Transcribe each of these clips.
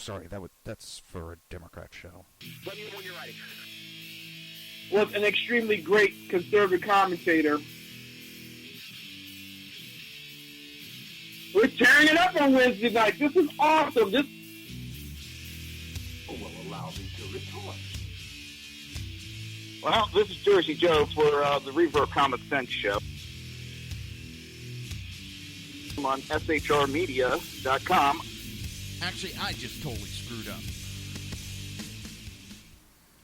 sorry, that's for a Democrat show. Let me know when you're ready. Was an extremely great conservative commentator. We're tearing it up on Wednesday night. This is awesome. This will allow me to retort. Well, this is Jersey Joe for the Reaver of Common Sense show. I'm on shrmedia.com. Actually, I just totally screwed up.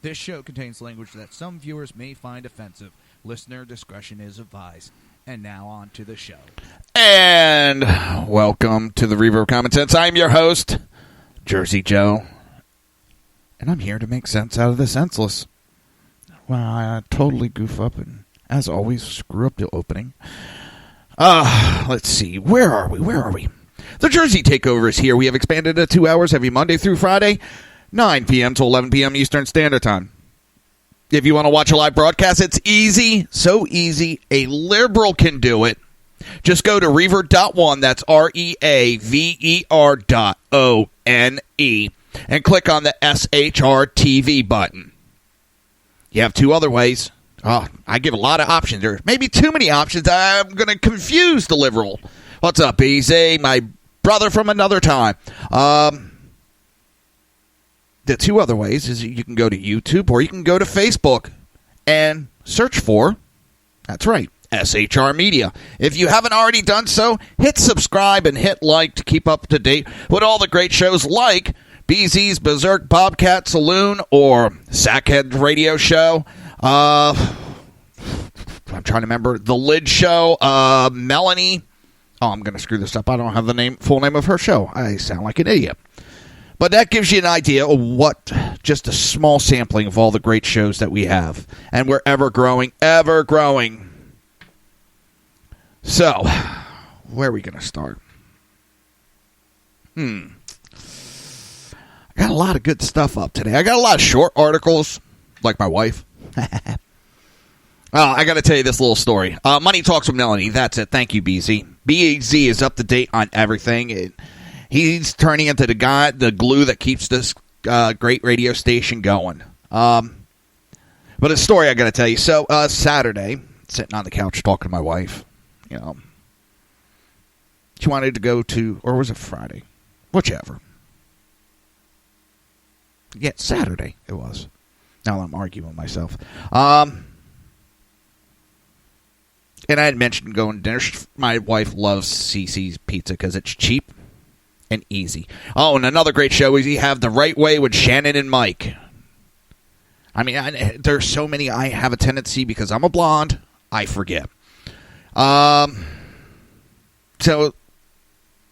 This show contains language that some viewers may find offensive. Listener discretion is advised. And now on to the show. And welcome to the Reaver of Common Sense. I'm your host, Jersey Joe. And I'm here to make sense out of the senseless. Well, I totally goof up and, as always, screw up the opening. Let's see. Where are we? The Jersey Takeover is here. We have expanded to 2 hours every Monday through Friday, 9 p.m. to 11 p.m. Eastern Standard Time. If you want to watch a live broadcast, it's easy. So easy. A liberal can do it. Just go to Reaver.one. That's REAVER.ONE. And click on the SHR TV button. You have two other ways. I give a lot of options. There maybe too many options. I'm going to confuse the liberal. What's up, BZ? My brother from another time. The two other ways is you can go to YouTube or you can go to Facebook and search for, that's right, SHR Media. If you haven't already done so, hit subscribe and hit like to keep up to date with all the great shows like BZ's Berserk Bobcat Saloon or Sackhead Radio Show. I'm trying to remember. The Lid Show. Melanie. Oh, I'm going to screw this up. I don't have the full name of her show. I sound like an idiot. But that gives you an idea of what, just a small sampling of all the great shows that we have. And we're ever growing, ever growing. So, where are we going to start? I got a lot of good stuff up today. I got a lot of short articles, like my wife. I got to tell you this little story. Money Talks with Melanie. That's it. Thank you, BZ. BZ is up to date on everything. He's turning into the glue that keeps this great radio station going. But a story I got to tell you. So Saturday, sitting on the couch talking to my wife, she wanted to go to, or was it Friday? Whichever. Yeah, Saturday it was. Now I'm arguing with myself. And I had mentioned going to dinner. My wife loves CC's Pizza because it's cheap and easy. Oh, and another great show is you have The Right Way with Shannon and Mike. I mean, there's so many. I have a tendency, because I'm a blonde, I forget. So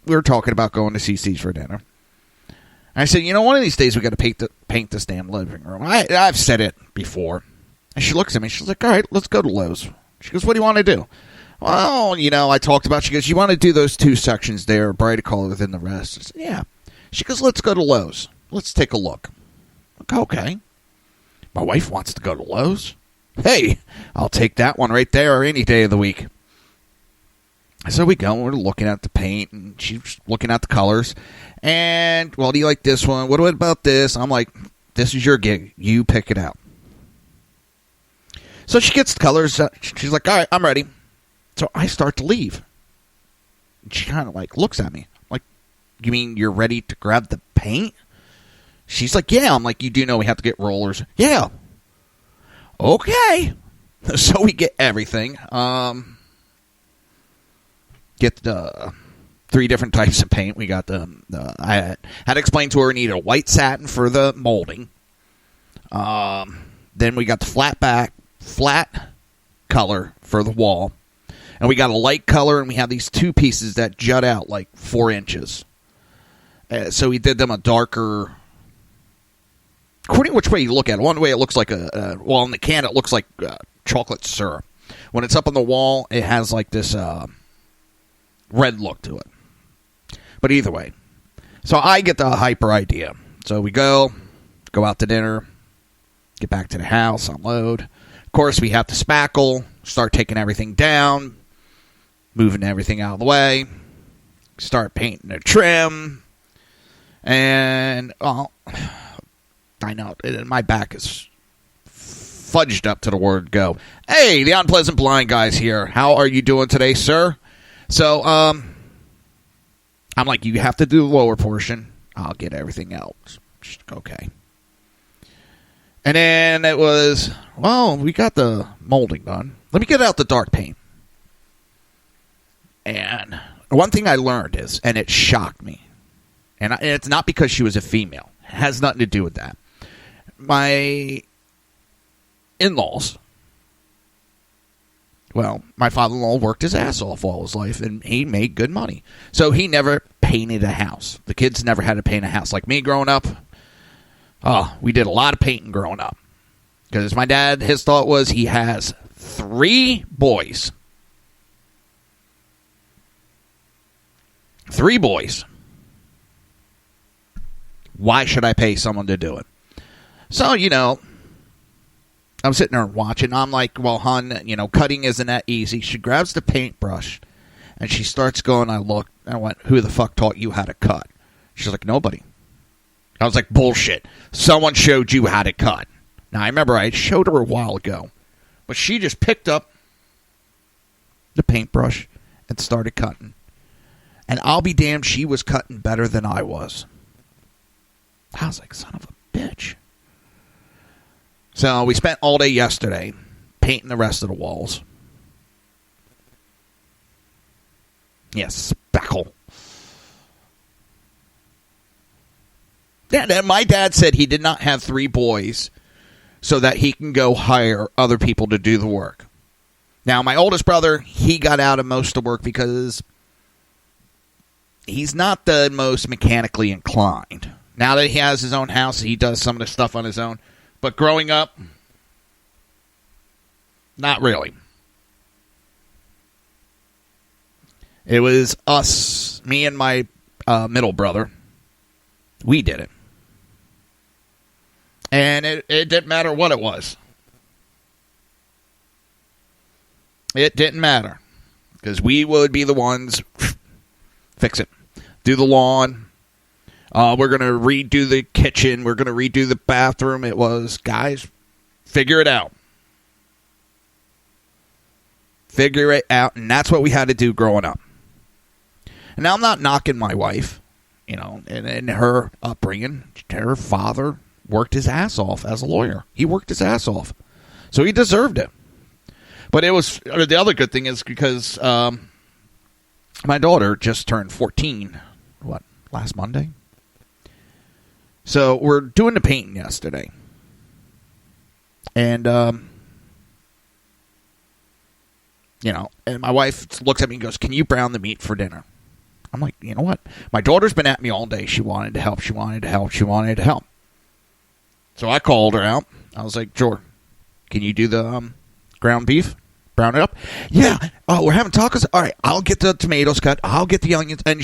we were talking about going to CC's for dinner. I said, one of these days we got to paint this damn living room. I've said it before. And she looks at me. She's like, all right, let's go to Lowe's. She goes, what do you want to do? Well, I talked about, she goes, you want to do those two sections there, brighter color than the rest? I said, yeah. She goes, let's go to Lowe's. Let's take a look. Okay. My wife wants to go to Lowe's. Hey, I'll take that one right there any day of the week. So we go, and we're looking at the paint, and she's looking at the colors. And, well, do you like this one? What about this? I'm like, this is your gig. You pick it out. So she gets the colors. She's like, all right, I'm ready. So I start to leave. She kind of looks at me. Like, you mean you're ready to grab the paint? She's like, yeah. I'm like, you do know we have to get rollers. Yeah. Okay. So we get everything. Get the 3 different types of paint. We got I had to explain to her, we need a white satin for the molding. Then we got the flat color for the wall. And we got a light color, and we have these 2 pieces that jut out 4 inches. So we did them a darker, according to which way you look at it. One way it looks like in the can it looks like chocolate syrup. When it's up on the wall, it has this red look to it. But either way. So I get the hyper idea. So we go out to dinner, get back to the house, unload. Of course, we have to spackle, start taking everything down, moving everything out of the way, start painting the trim. And, well, I know, my back is fudged up to the word go. Hey, the Unpleasant Blind Guy's here. How are you doing today, sir? So, I'm like, you have to do the lower portion. I'll get everything else. Okay. And then it was, well, we got the molding done. Let me get out the dark paint. And one thing I learned is, and it shocked me, and it's not because she was a female. It has nothing to do with that. My in-laws, well, my father-in-law worked his ass off all his life, and he made good money. So he never painted a house. The kids never had to paint a house. Like me growing up, we did a lot of painting growing up. Because my dad, his thought was he has 3 boys. 3 boys. Why should I pay someone to do it? So, I'm sitting there watching. I'm like, well, hon, cutting isn't that easy. She grabs the paintbrush, and she starts going. I looked, and I went, who the fuck taught you how to cut? She's like, nobody. I was like, bullshit. Someone showed you how to cut. Now, I remember I showed her a while ago, but she just picked up the paintbrush and started cutting. And I'll be damned, she was cutting better than I was. I was like, son of a bitch. So we spent all day yesterday painting the rest of the walls. Yes, speckle. Yeah, my dad said he did not have 3 boys so that he can go hire other people to do the work. Now, my oldest brother, he got out of most of the work because he's not the most mechanically inclined. Now that he has his own house, he does some of the stuff on his own. But growing up, not really. It was us, me and my middle brother. We did it. And it didn't matter what it was. It didn't matter. Because we would be the ones, fix it. Do the lawn. We're going to redo the kitchen. We're going to redo the bathroom. It was, guys, figure it out. Figure it out. And that's what we had to do growing up. And now I'm not knocking my wife, and her upbringing. Her father worked his ass off as a lawyer. He worked his ass off. So he deserved it. But it was, the other good thing is because my daughter just turned 14, last Monday? So we're doing the painting yesterday. And, and my wife looks at me and goes, can you brown the meat for dinner? I'm like, you know what? My daughter's been at me all day. She wanted to help. So I called her out. I was like, Jor, can you do the ground beef? Brown it up? Yeah. Oh, we're having tacos? All right, I'll get the tomatoes cut. I'll get the onions. And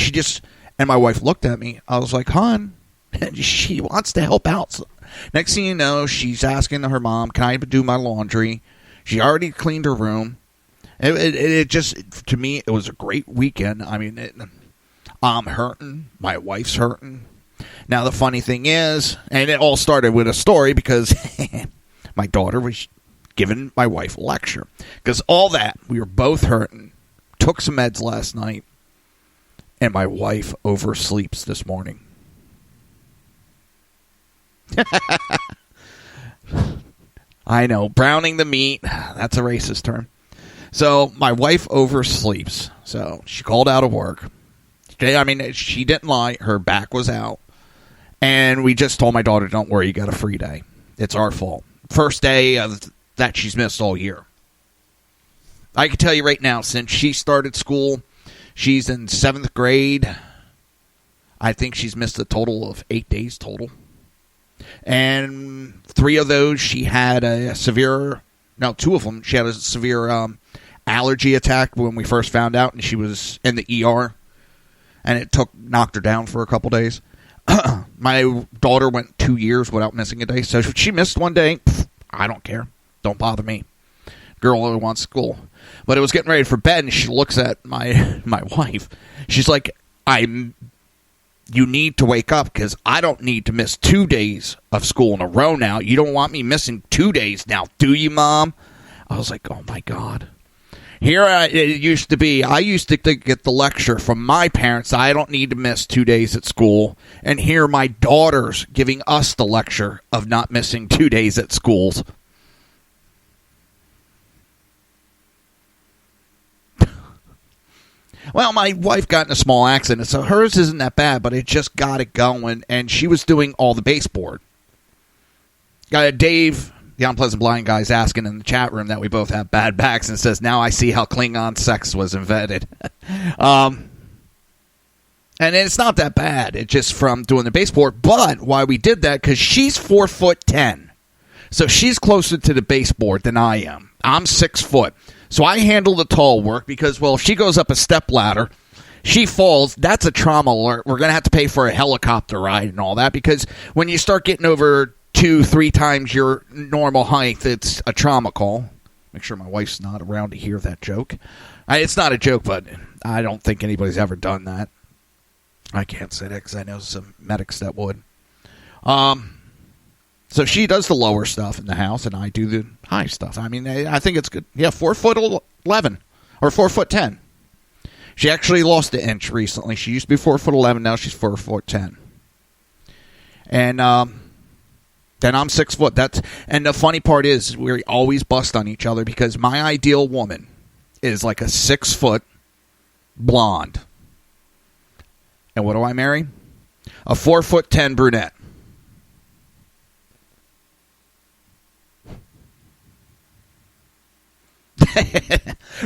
and my wife looked at me. I was like, hon, and she wants to help out. So next thing you know, she's asking her mom, can I do my laundry? She already cleaned her room. It just, to me, it was a great weekend. I mean, I'm hurting. My wife's hurting. Now, the funny thing is, and it all started with a story because my daughter was giving my wife a lecture. Because all that, we were both hurting. Took some meds last night. And my wife oversleeps this morning. I know, browning the meat, that's a racist term. So my wife oversleeps. So she called out of work. I mean, she didn't lie. Her back was out. And we just told my daughter, don't worry, you got a free day. It's our fault. First day of that she's missed all year. I can tell you right now, since she started school, she's in 7th grade. I think she's missed a total of 8 days total. And 3 of those, she had a severe, no, 2 of them, she had a severe allergy attack when we first found out, and she was in the ER. And it knocked her down for a couple days. My daughter went 2 years without missing a day. So if she missed one day, I don't care. Don't bother me. Girl only wants school. But it was getting ready for bed, and she looks at my wife. She's like, you need to wake up because I don't need to miss 2 days of school in a row now. You don't want me missing 2 days now, do you, Mom? I was like, oh, my God. It used to be, I used to get the lecture from my parents, I don't need to miss 2 days at school. And here my daughter's giving us the lecture of not missing 2 days at schools. Well, my wife got in a small accident, so hers isn't that bad, but it just got it going, and she was doing all the baseboard. Dave, the Unpleasant Blind guy, is asking in the chat room that we both have bad backs and says, now I see how Klingon sex was invented. And it's not that bad. It's just from doing the baseboard. But why we did that, because she's 4'10". So she's closer to the baseboard than I am. I'm 6 foot. So I handle the tall work because, well, if she goes up a step ladder, she falls, that's a trauma alert. We're going to have to pay for a helicopter ride and all that because when you start getting over 2-3 times your normal height, it's a trauma call. Make sure my wife's not around to hear that joke. It's not a joke, but I don't think anybody's ever done that. I can't say that because I know some medics that would. So she does the lower stuff in the house, and I do the high stuff. I mean, I think it's good. Yeah, 4'11", or 4'10". She actually lost an inch recently. She used to be 4'11", now she's 4'10". And then I'm 6 foot. And the funny part is we always bust on each other because my ideal woman is like a 6 foot blonde. And what do I marry? A 4'10" brunette.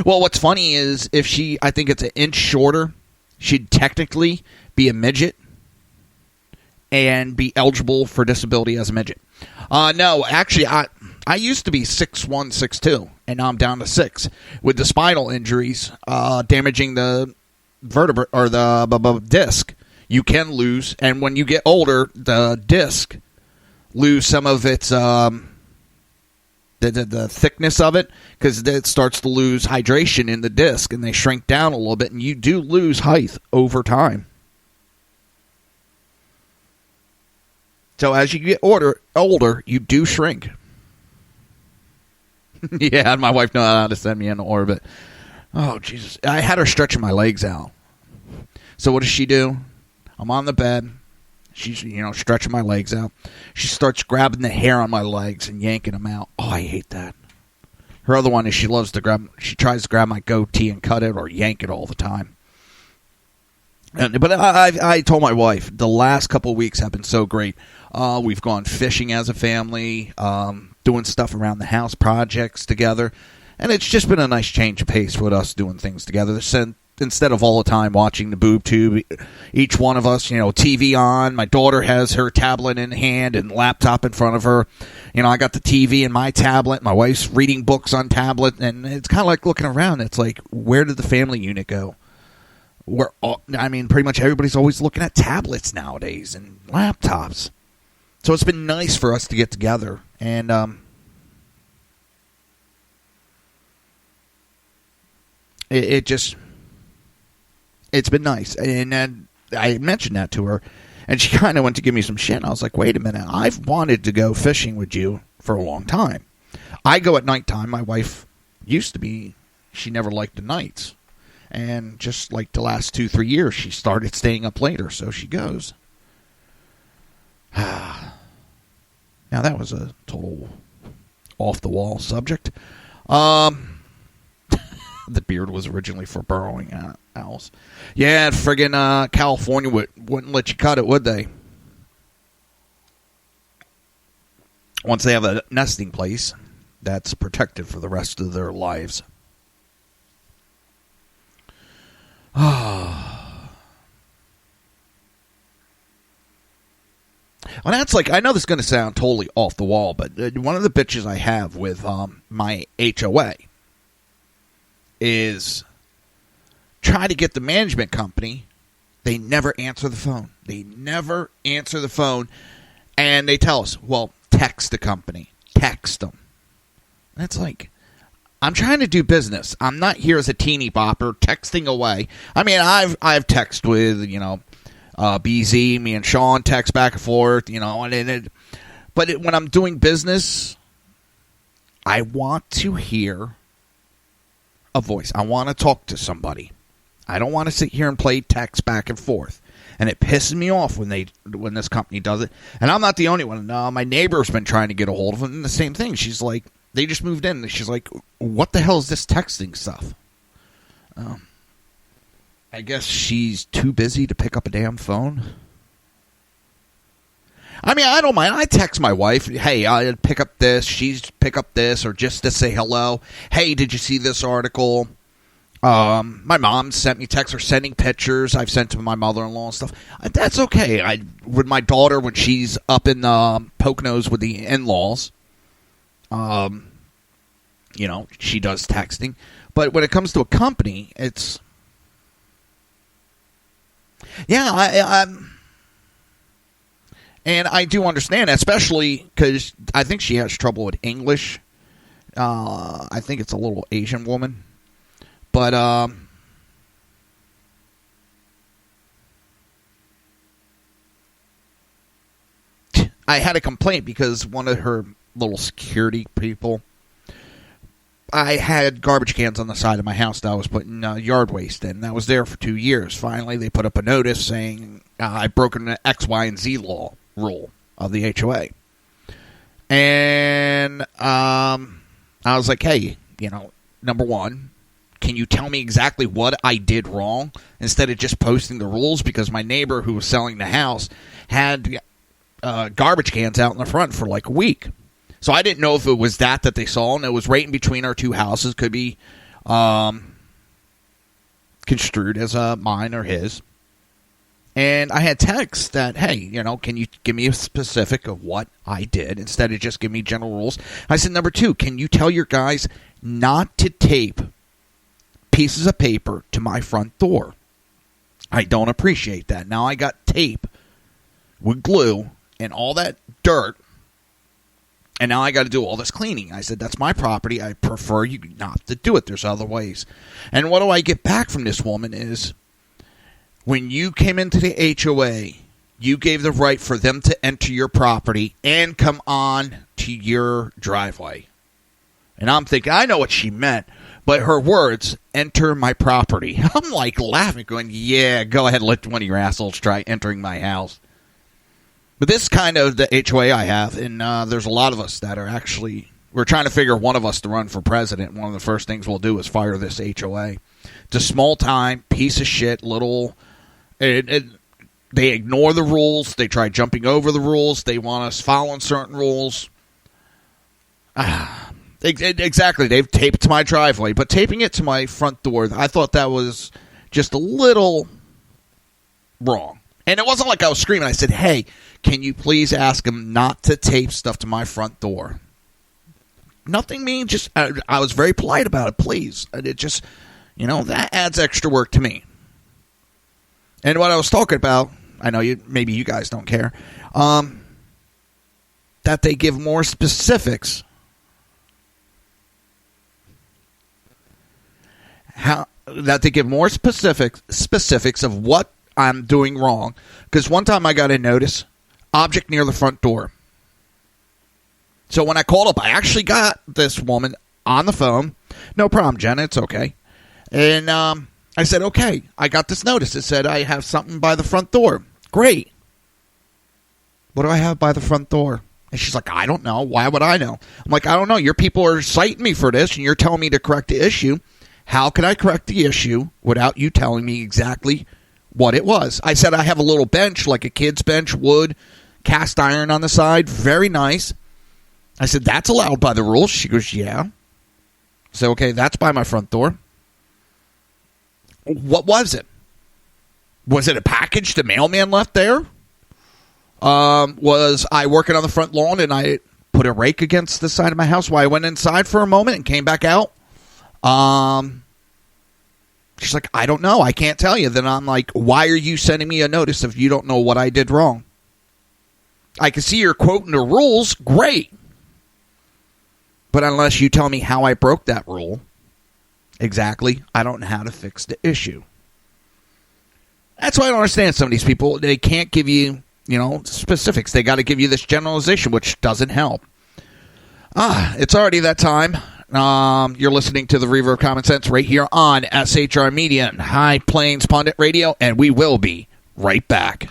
Well, what's funny is if I think it's an inch shorter, she'd technically be a midget and be eligible for disability as a midget. No, actually, I used to be 6'1", 6'2", and now I'm down to 6 with the spinal injuries damaging the vertebra or the disc. You can lose, and when you get older, the disc lose some of its the thickness of it because it starts to lose hydration in the disc, and they shrink down a little bit, and you do lose height over time. So as you get older, you do shrink. Yeah, and my wife knows how to send me into orbit. Oh, Jesus. I had her stretching my legs out. So what does she do? I'm on the bed. She's, stretching my legs out. She starts grabbing the hair on my legs and yanking them out. Oh, I hate that. Her other one is she tries to grab my goatee and cut it or yank it all the time. But I told my wife, the last couple of weeks have been so great. We've gone fishing as a family, doing stuff around the house, projects together. And it's just been a nice change of pace with us doing things together. Instead of all the time watching the boob tube, each one of us, TV on. My daughter has her tablet in hand and laptop in front of her. I got the TV and my tablet. My wife's reading books on tablet. And it's kind of like looking around. It's like, where did the family unit go? Pretty much everybody's always looking at tablets nowadays and laptops. So it's been nice for us to get together. And it's been nice. And I mentioned that to her, and she kind of went to give me some shit. And I was like, wait a minute. I've wanted to go fishing with you for a long time. I go at nighttime. My wife she never liked the nights. And just like the last 2-3 years, she started staying up later, so she goes. Now, that was a total off-the-wall subject. The beard was originally for burrowing owls. Yeah, friggin' California wouldn't let you cut it, would they? Once they have a nesting place, that's protected for the rest of their lives. Well, that's like, I know this is going to sound totally off the wall, but one of the bitches I have with my HOA is try to get the management company. They never answer the phone. And they tell us, well, text the company. Text them. That's like, I'm trying to do business. I'm not here as a teeny bopper texting away. I mean, I've texted with, BZ, me and Sean text back and forth, but when I'm doing business, I want to hear a voice. I want to talk to somebody. I don't want to sit here and play text back and forth. And it pisses me off when this company does it. And I'm not the only one. My neighbor's been trying to get a hold of them, and the same thing. She's like, they just moved in. And she's like, what the hell is this texting stuff? I guess she's too busy to pick up a damn phone. I mean, I don't mind. I text my wife, hey, I pick up this. She's pick up this, or just to say hello. Hey, did you see this article? My mom sent me texts or sending pictures. I've sent to my mother-in-law and stuff. That's okay. With my daughter, when she's up in Poconos with the in-laws, she does texting. But when it comes to a company, it's... Yeah, and I do understand, especially because I think she has trouble with English. I think it's a little Asian woman. But I had a complaint because one of her little security people, I had garbage cans on the side of my house that I was putting yard waste in. That was there for 2 years. Finally, they put up a notice saying I've broken an X, Y, and Z rule of the HOA. And I was like, hey, number one, can you tell me exactly what I did wrong instead of just posting the rules? Because my neighbor who was selling the house had garbage cans out in the front for like a week. So I didn't know if it was that they saw, and it was right in between our two houses. Could be construed as mine or his. And I had texts that, hey, can you give me a specific of what I did instead of just give me general rules? I said, number two, can you tell your guys not to tape pieces of paper to my front door? I don't appreciate that. Now I got tape with glue and all that dirt, and now I got to do all this cleaning. I said, that's my property. I prefer you not to do it. There's other ways. And what do I get back from this woman is, when you came into the HOA, you gave the right for them to enter your property and come on to your driveway. And I'm thinking, I know what she meant, but her words, enter my property. I'm like laughing, going, yeah, go ahead, let one of your assholes try entering my house. But this is kind of the HOA I have, and there's a lot of us that are actually, we're trying to figure one of us to run for president. One of the first things we'll do is fire this HOA. It's a small-time piece of shit, little... they ignore the rules. They try jumping over the rules. They want us following certain rules. Exactly. They've taped it to my driveway, but taping it to my front door, I thought that was just a little wrong. And it wasn't like I was screaming. I said, hey, can you please ask them not to tape stuff to my front door? Nothing mean. Just I was very polite about it. Please. It just, that adds extra work to me. And what I was talking about, I know maybe you guys don't care, that they give more specifics. That they give more specifics of what I'm doing wrong. Because one time I got a notice, object near the front door. So when I called up, I actually got this woman on the phone. No problem, Jenna, it's okay. And I said, okay, I got this notice. It said I have something by the front door. Great. What do I have by the front door? And she's like, I don't know. Why would I know? I'm like, I don't know. Your people are citing me for this, and you're telling me to correct the issue. How can I correct the issue without you telling me exactly what it was? I said I have a little bench, like a kid's bench, wood, cast iron on the side. Very nice. I said, that's allowed by the rules. She goes, yeah. I said, okay, that's by my front door. What was it? Was it a package the mailman left there? Was I working on the front lawn and I put a rake against the side of my house while I went inside for a moment and came back out? She's like, I don't know. I can't tell you. Then I'm like, why are you sending me a notice if you don't know what I did wrong? I can see you're quoting the rules. Great. But unless you tell me how I broke that rule exactly, I don't know how to fix the issue. That's why I don't understand some of these people. They can't give you, specifics. They got to give you this generalization, which doesn't help. It's already that time. You're listening to the Reaver of Common Sense right here on SHR Media and High Plains Pundit Radio, and we will be right back.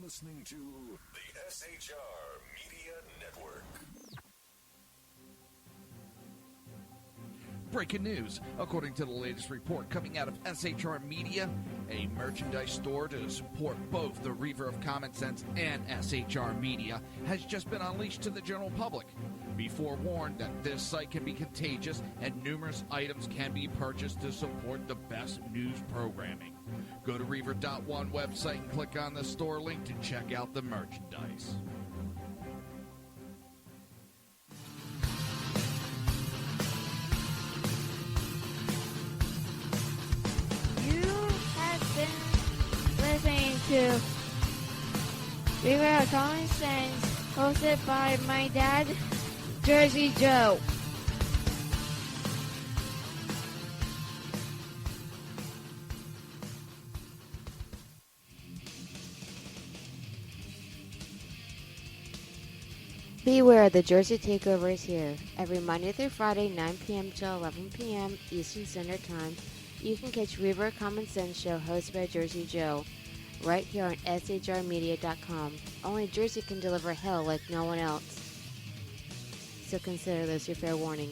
Listening to the SHR Media Network. Breaking news. According to the latest report coming out of SHR Media, a merchandise store to support both the Reaver of Common Sense and SHR Media has just been unleashed to the general public. Be forewarned that this site can be contagious and numerous items can be purchased to support the best news programming. Go to Reaver.one website and click on the store link to check out the merchandise. You have been listening to Reaver of Common Sense, hosted by my dad, Jersey Joe. Beware, the Jersey Takeover is here. Every Monday through Friday, 9 p.m. to 11 p.m. Eastern Standard Time, you can catch Reaver of Common Sense show hosted by Jersey Joe, right here on shrmedia.com. Only Jersey can deliver hell like no one else. So consider this your fair warning.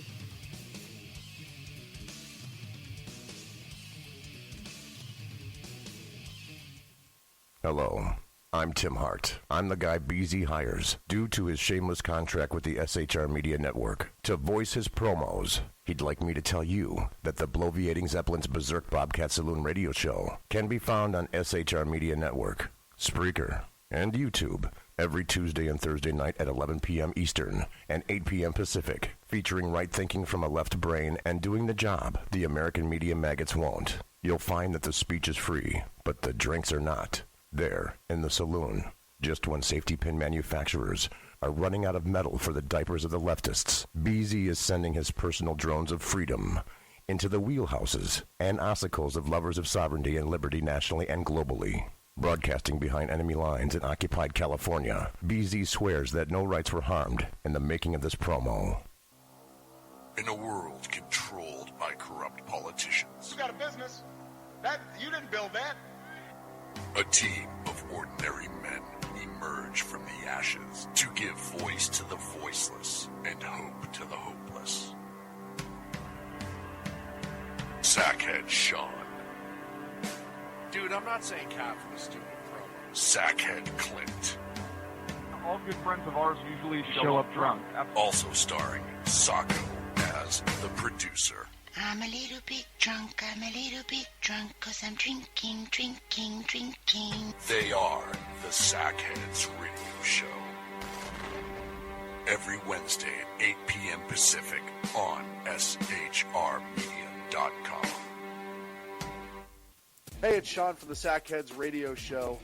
Hello, I'm Tim Hart. I'm the guy BZ hires, due to his shameless contract with the SHR Media Network, to voice his promos. He'd like me to tell you that the Bloviating Zeppelin's Berserk Bobcat Saloon radio show can be found on SHR Media Network, Spreaker, and YouTube every Tuesday and Thursday night at 11 p.m. Eastern and 8 p.m. Pacific, featuring right thinking from a left brain and doing the job the American media maggots won't. You'll find that the speech is free, but the drinks are not. There, in the saloon, just when safety pin manufacturers are running out of metal for the diapers of the leftists, BZ is sending his personal drones of freedom into the wheelhouses and ossicles of lovers of sovereignty and liberty nationally and globally. Broadcasting behind enemy lines in occupied California, BZ swears that no rights were harmed in the making of this promo. In a world controlled by corrupt politicians, You got a business. You didn't build that. a team of ordinary men emerge from the ashes to give voice to the voiceless and hope to the hopeless. Sackhead Sean. Dude, I'm not saying cap for the stupid promo. Sackhead Clint. All good friends of ours usually show up drunk. Also starring Sacco as the producer. I'm a little bit drunk, 'cause I'm drinking. They are the Sackheads Radio Show. Every Wednesday at 8 p.m. Pacific on shrmedia.com. Hey, it's Sean from the Sackheads Radio Show,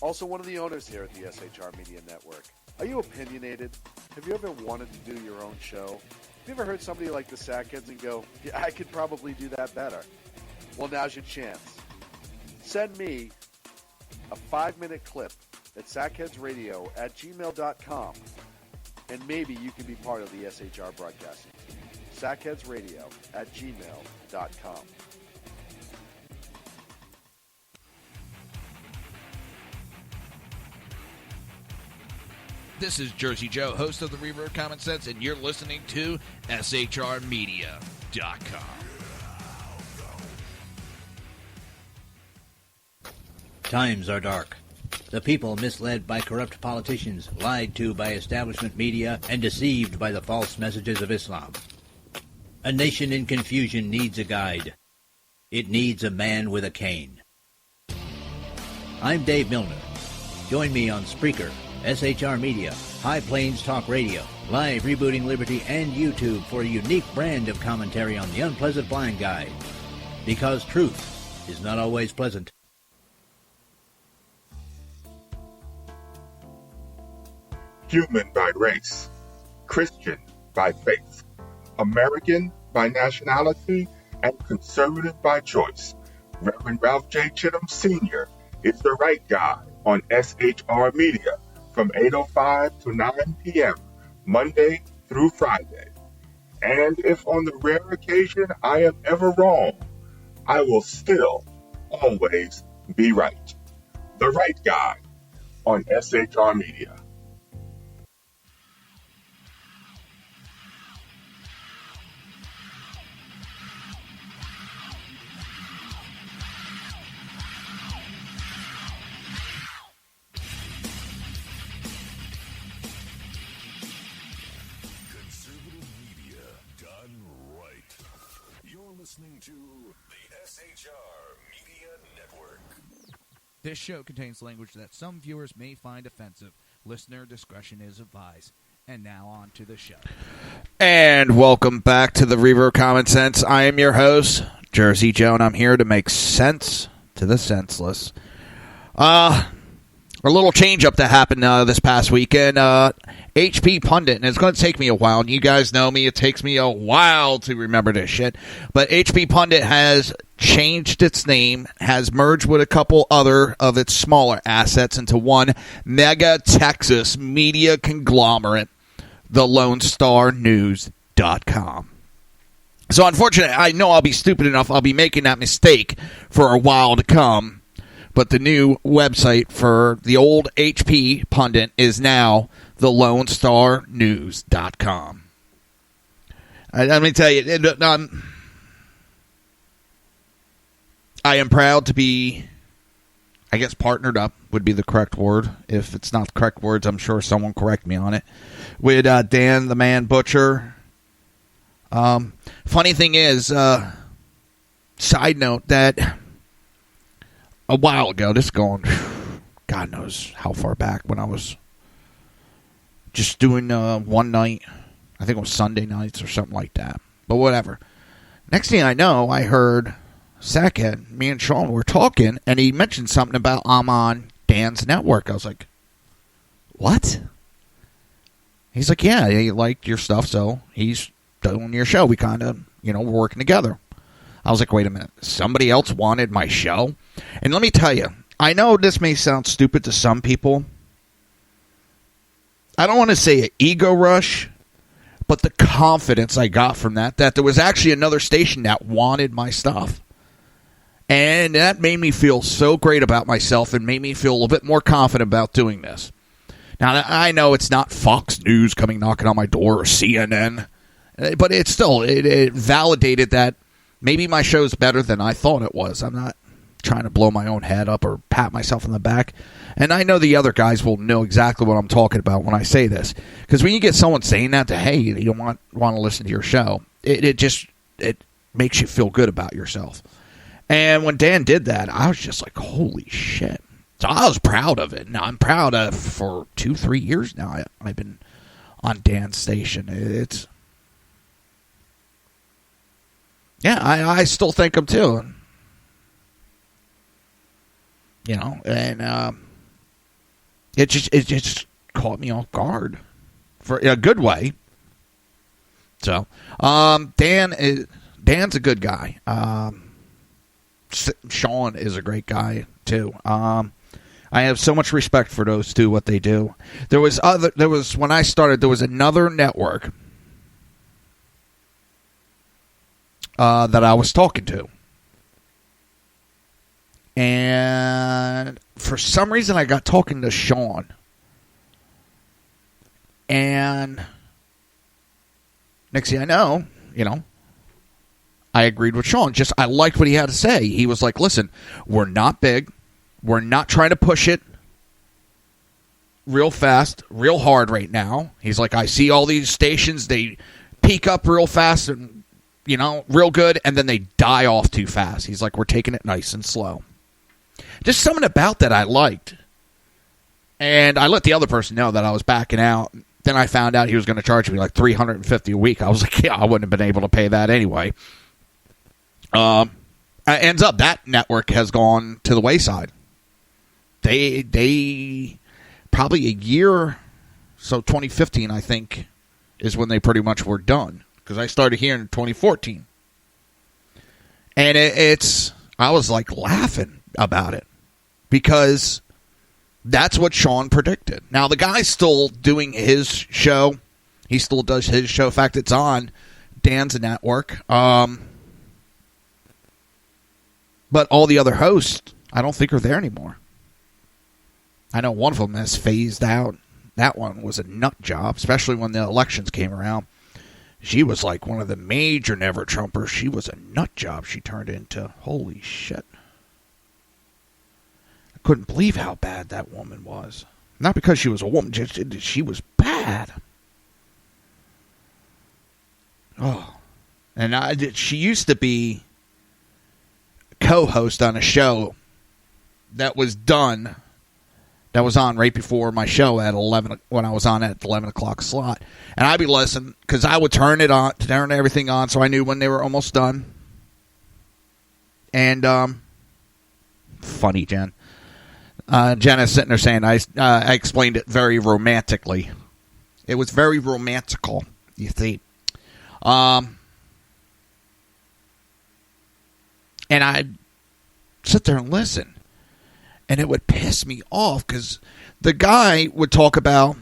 also one of the owners here at the SHR Media Network. Are you opinionated? Have you ever wanted to do your own show? Have you ever heard somebody like the Sackheads and go, yeah, I could probably do that better? Well, now's your chance. Send me a 5-minute clip at sackheadsradio@gmail.com, and maybe you can be part of the SHR broadcasting team. sackheadsradio@gmail.com. This is Jersey Joe, host of the Reaver of Common Sense, and you're listening to shrmedia.com. Times are dark. The people misled by corrupt politicians, lied to by establishment media, and deceived by the false messages of Islam. A nation in confusion needs a guide. It needs a man with a cane. I'm Dave Milner. Join me on Spreaker, SHR Media, High Plains Talk Radio, Live Rebooting Liberty, and YouTube for a unique brand of commentary on the Unpleasant Blind Guide. Because truth is not always pleasant. Human by race, Christian by faith, American by nationality, and conservative by choice. Reverend Ralph J. Chittum Sr. is the right guy on SHR Media from 8:05 to 9 p.m. Monday through Friday. And if on the rare occasion I am ever wrong, I will still always be right. The right guy on SHR Media. Listening to the SHR Media Network. This show contains language that some viewers may find offensive. Listener discretion is advised. And now on to the show. And welcome back to the Reaver of Common Sense. I am your host, Jersey Joe, and I'm here to make sense to the senseless. A little change-up that happened this past weekend. HP Pundit, and it's going to take me a while, and you guys know me, it takes me a while to remember this shit, but HP Pundit has changed its name, has merged with a couple other of its smaller assets into one mega Texas media conglomerate, the LoneStarNews.com. So unfortunately, I know I'll be stupid enough, I'll be making that mistake for a while to come, but the new website for the old HP Pundit is now the LoneStarNews.com. Let me tell you, I am proud to be, I guess partnered up would be the correct word. If it's not the correct words, I'm sure someone will correct me on it. With Dan the Man Butcher. Funny thing is, side note, that a while ago, this is going, God knows how far back, when I was just doing one night, I think it was Sunday nights or something like that, but whatever. Next thing I know, I heard Sackhead, me and Sean were talking, and he mentioned something about I'm on Dan's network. I was like, what? He's like, yeah, he liked your stuff, so he's doing your show. We kind of, we're working together. I was like, wait a minute, somebody else wanted my show? And let me tell you, I know this may sound stupid to some people. I don't want to say an ego rush, but the confidence I got from that there was actually another station that wanted my stuff. And that made me feel so great about myself and made me feel a little bit more confident about doing this. Now, I know it's not Fox News coming knocking on my door or CNN, but it validated that maybe my show's better than I thought it was. I'm not trying to blow my own head up or pat myself on the back. And I know the other guys will know exactly what I'm talking about when I say this. Because when you get someone saying that to, hey, you don't want to listen to your show, it makes you feel good about yourself. And when Dan did that, I was just like, holy shit. So I was proud of it. Now, I'm proud of, for 2-3 years now, I've been on Dan's station. I still think him too. And it just caught me off guard for a good way. So, Dan's a good guy. Sean is a great guy too. I have so much respect for those two, what they do. There was when I started, there was another network that I was talking to. And for some reason, I got talking to Sean. And next thing I know, I agreed with Sean. I liked what he had to say. He was like, listen, we're not big. We're not trying to push it real fast, real hard right now. He's like, I see all these stations, they peak up real fast and, real good, and then they die off too fast. He's like, we're taking it nice and slow. Just something about that I liked. And I let the other person know that I was backing out. Then I found out he was going to charge me like $350 a week. I was like, yeah, I wouldn't have been able to pay that anyway. Ends up that network has gone to the wayside. They probably a year, so 2015, I think, is when they pretty much were done. Because I started here in 2014. And I was like laughing about it. Because that's what Sean predicted. Now, the guy's still doing his show. He still does his show. In fact, it's on Dan's network. But all the other hosts, I don't think are there anymore. I know one of them has phased out. That one was a nut job, especially when the elections came around. She was like one of the major never-Trumpers. She was a nut job she turned into. Holy shit. Couldn't believe how bad that woman was. Not because she was a woman, just she was bad. Oh. And she used to be co-host on a show that was done, that was on right before my show at 11, when I was on at the 11 o'clock slot. And I'd be listening, because I would turn everything on, so I knew when they were almost done. And, funny, Jen. Jenna's sitting there saying, I explained it very romantically. It was very romantical, you see. And I'd sit there and listen. And it would piss me off because the guy would talk about,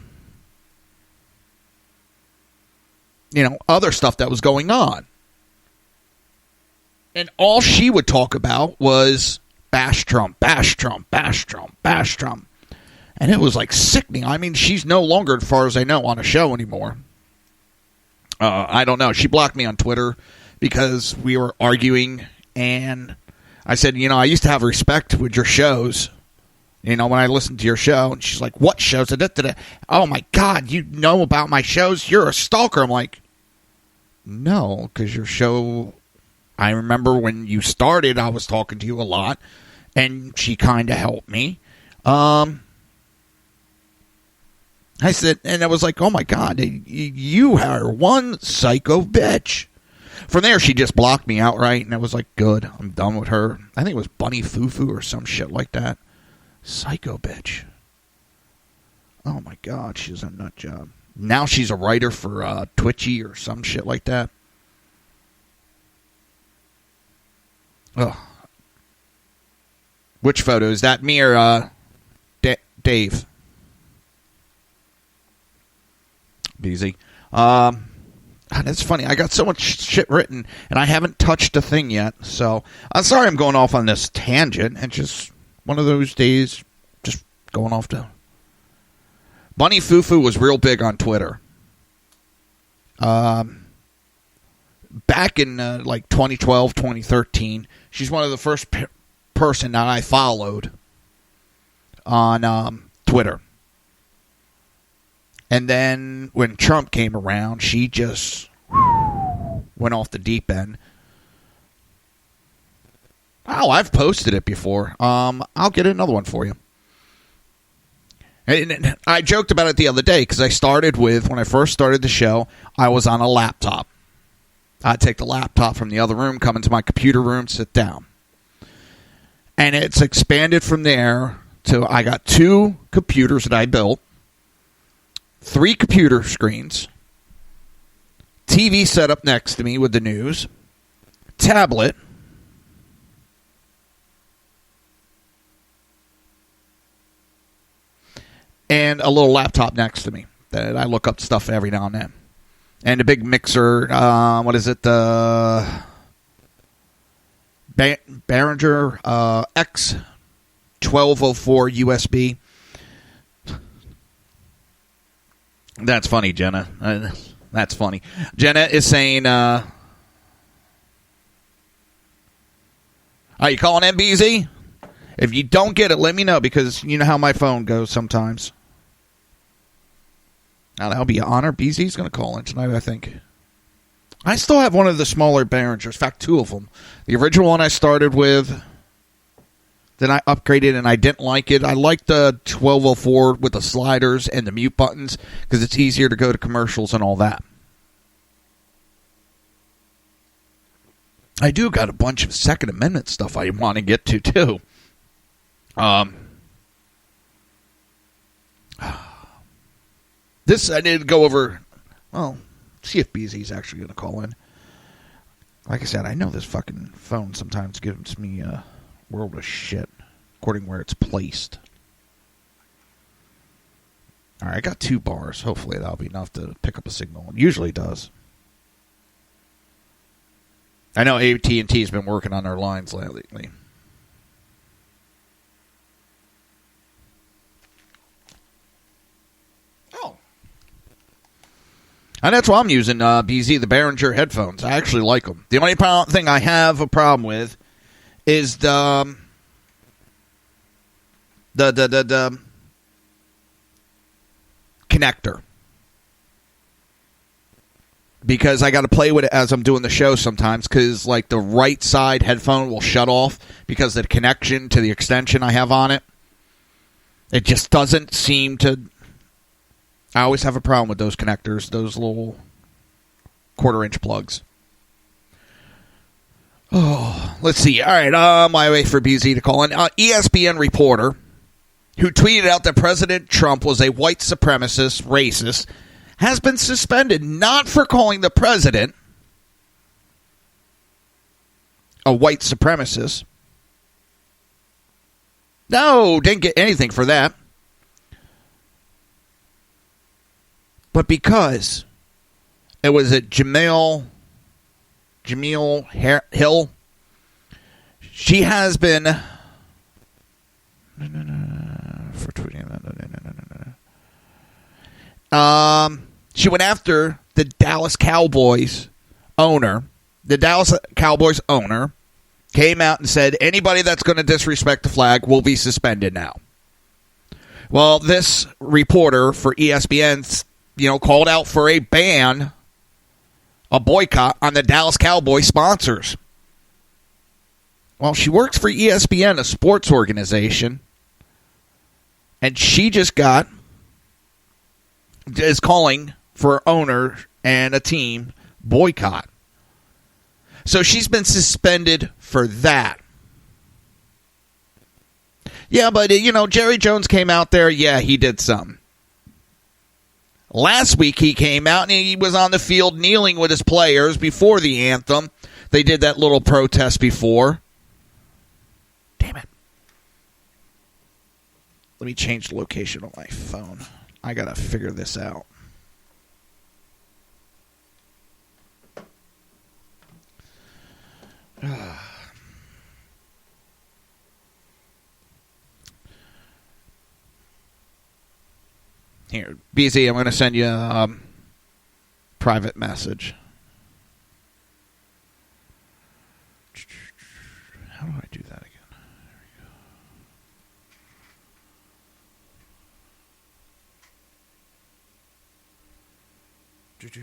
other stuff that was going on. And all she would talk about was bash Trump, bash Trump, bash Trump, bash Trump. And it was like sickening. I mean, she's no longer, as far as I know, on a show anymore. I don't know. She blocked me on Twitter because we were arguing. And I said, I used to have respect with your shows. When I listened to your show. And she's like, what shows? Oh, my God, you know about my shows? You're a stalker. I'm like, no, because your show, I remember when you started, I was talking to you a lot. And she kind of helped me. I said, and I was like, oh, my God, you are one psycho bitch. From there, she just blocked me outright. And I was like, good, I'm done with her. I think it was Bunny Fufu or some shit like that. Psycho bitch. Oh my God, she's a nut job. Now she's a writer for Twitchy or some shit like that. Oh. Which photo? Is that me or Dave? Busy. That's funny. I got so much shit written, and I haven't touched a thing yet. So I'm sorry I'm going off on this tangent. And just one of those days, just going off to... Bunny Fufu was real big on Twitter. Back in like 2012, 2013, she's one of the first person that I followed on Twitter. And then when Trump came around, she just went off the deep end. Oh, I've posted it before. I'll get another one for you. And I joked about it the other day because when I first started the show, I was on a laptop. I'd take the laptop from the other room, come into my computer room, sit down. And it's expanded from there to I got 2 computers that I built, 3 computer screens, TV set up next to me with the news, tablet, and a little laptop next to me that I look up stuff every now and then. And a big mixer, what is it? The Behringer X1204 USB. That's funny, Jenna. That's funny. Jenna is saying, are you calling MBZ? If you don't get it, let me know, because you know how my phone goes sometimes. Now, that'll be an honor. BZ's going to call in tonight, I think. I still have one of the smaller Behringers. In fact, 2 of them. The original one I started with, Then I upgraded and I didn't like it. I like the 1204 with the sliders and the mute buttons because it's easier to go to commercials and all that. I do got a bunch of Second Amendment stuff I want to get to, too. This I need to go over. Well, see if BZ's actually going to call in. Like I said, I know this fucking phone sometimes gives me a world of shit, according where it's placed. All right, I got 2 bars. Hopefully that'll be enough to pick up a signal. It usually does. I know AT&T's been working on their lines lately. Oh. And that's why I'm using BZ, the Behringer headphones. I actually like them. The only thing I have a problem with is the connector. Because I got to play with it as I'm doing the show sometimes, because like the right side headphone will shut off because of the connection to the extension I have on it. It just doesn't seem to. I always have a problem with those connectors, those little 1/4-inch plugs. Oh, let's see. All right, my way for BZ to call in. ESPN reporter who tweeted out that President Trump was a white supremacist, racist, has been suspended not for calling the president a white supremacist. No, didn't get anything for that. But because it was at Jamil Hill, she has been for tweeting. She went after the Dallas Cowboys owner. The Dallas Cowboys owner came out and said anybody that's going to disrespect the flag will be suspended now. Well, this reporter for ESPN, called out for a ban, a boycott on the Dallas Cowboys sponsors. Well, she works for ESPN, a sports organization, and she just is calling for her owner and a team boycott. So she's been suspended for that. Yeah, but, Jerry Jones came out there. Yeah, he did something. Last week he came out and he was on the field kneeling with his players before the anthem. They did that little protest before. Damn it. Let me change the location on my phone. I got to figure this out. Here, BZ, I'm going to send you a private message. How do I do that again? There we go.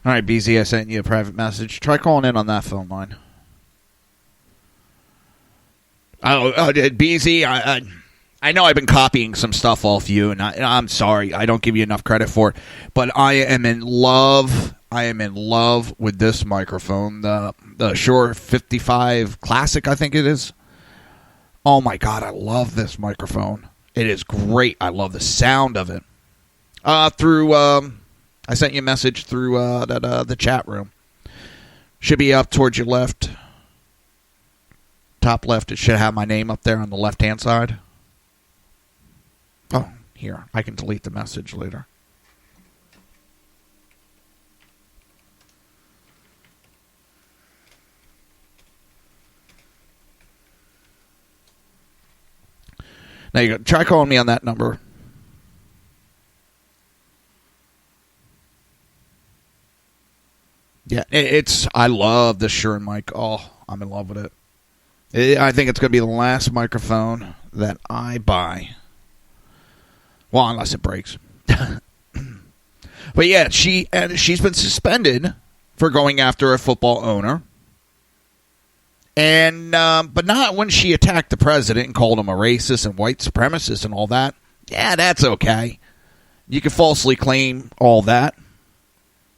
All right, BZ, I sent you a private message. Try calling in on that phone line. BZ, I know I've been copying some stuff off you, and I'm sorry. I don't give you enough credit for it. But I am in love. I am in love with this microphone, the Shure 55 Classic, I think it is. Oh, my God, I love this microphone. It is great. I love the sound of it. I sent you a message through the chat room. Should be up towards your left. Top left, it should have my name up there on the left-hand side. Oh, here. I can delete the message later. Now you go. Try calling me on that number. Yeah, I love the Shure mic. Oh, I'm in love with it. I think it's going to be the last microphone that I buy. Well, unless it breaks. But yeah, she's been suspended for going after a football owner. And but not when she attacked the president and called him a racist and white supremacist and all that. Yeah, that's okay. You can falsely claim all that.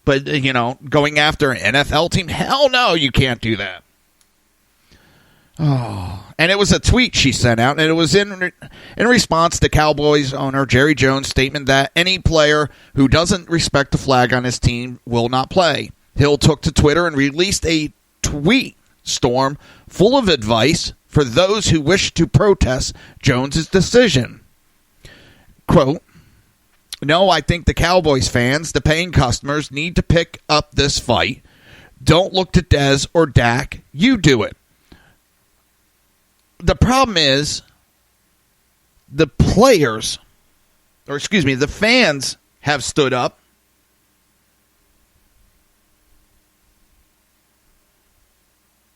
But, going after an NFL team, hell no, you can't do that. Oh, and it was a tweet she sent out, and it was in response to Cowboys owner Jerry Jones' statement that any player who doesn't respect the flag on his team will not play. Hill took to Twitter and released a tweet storm full of advice for those who wish to protest Jones' decision. Quote, "No, I think the Cowboys fans, the paying customers, need to pick up this fight. Don't look to Dez or Dak. You do it. The problem is the fans have stood up.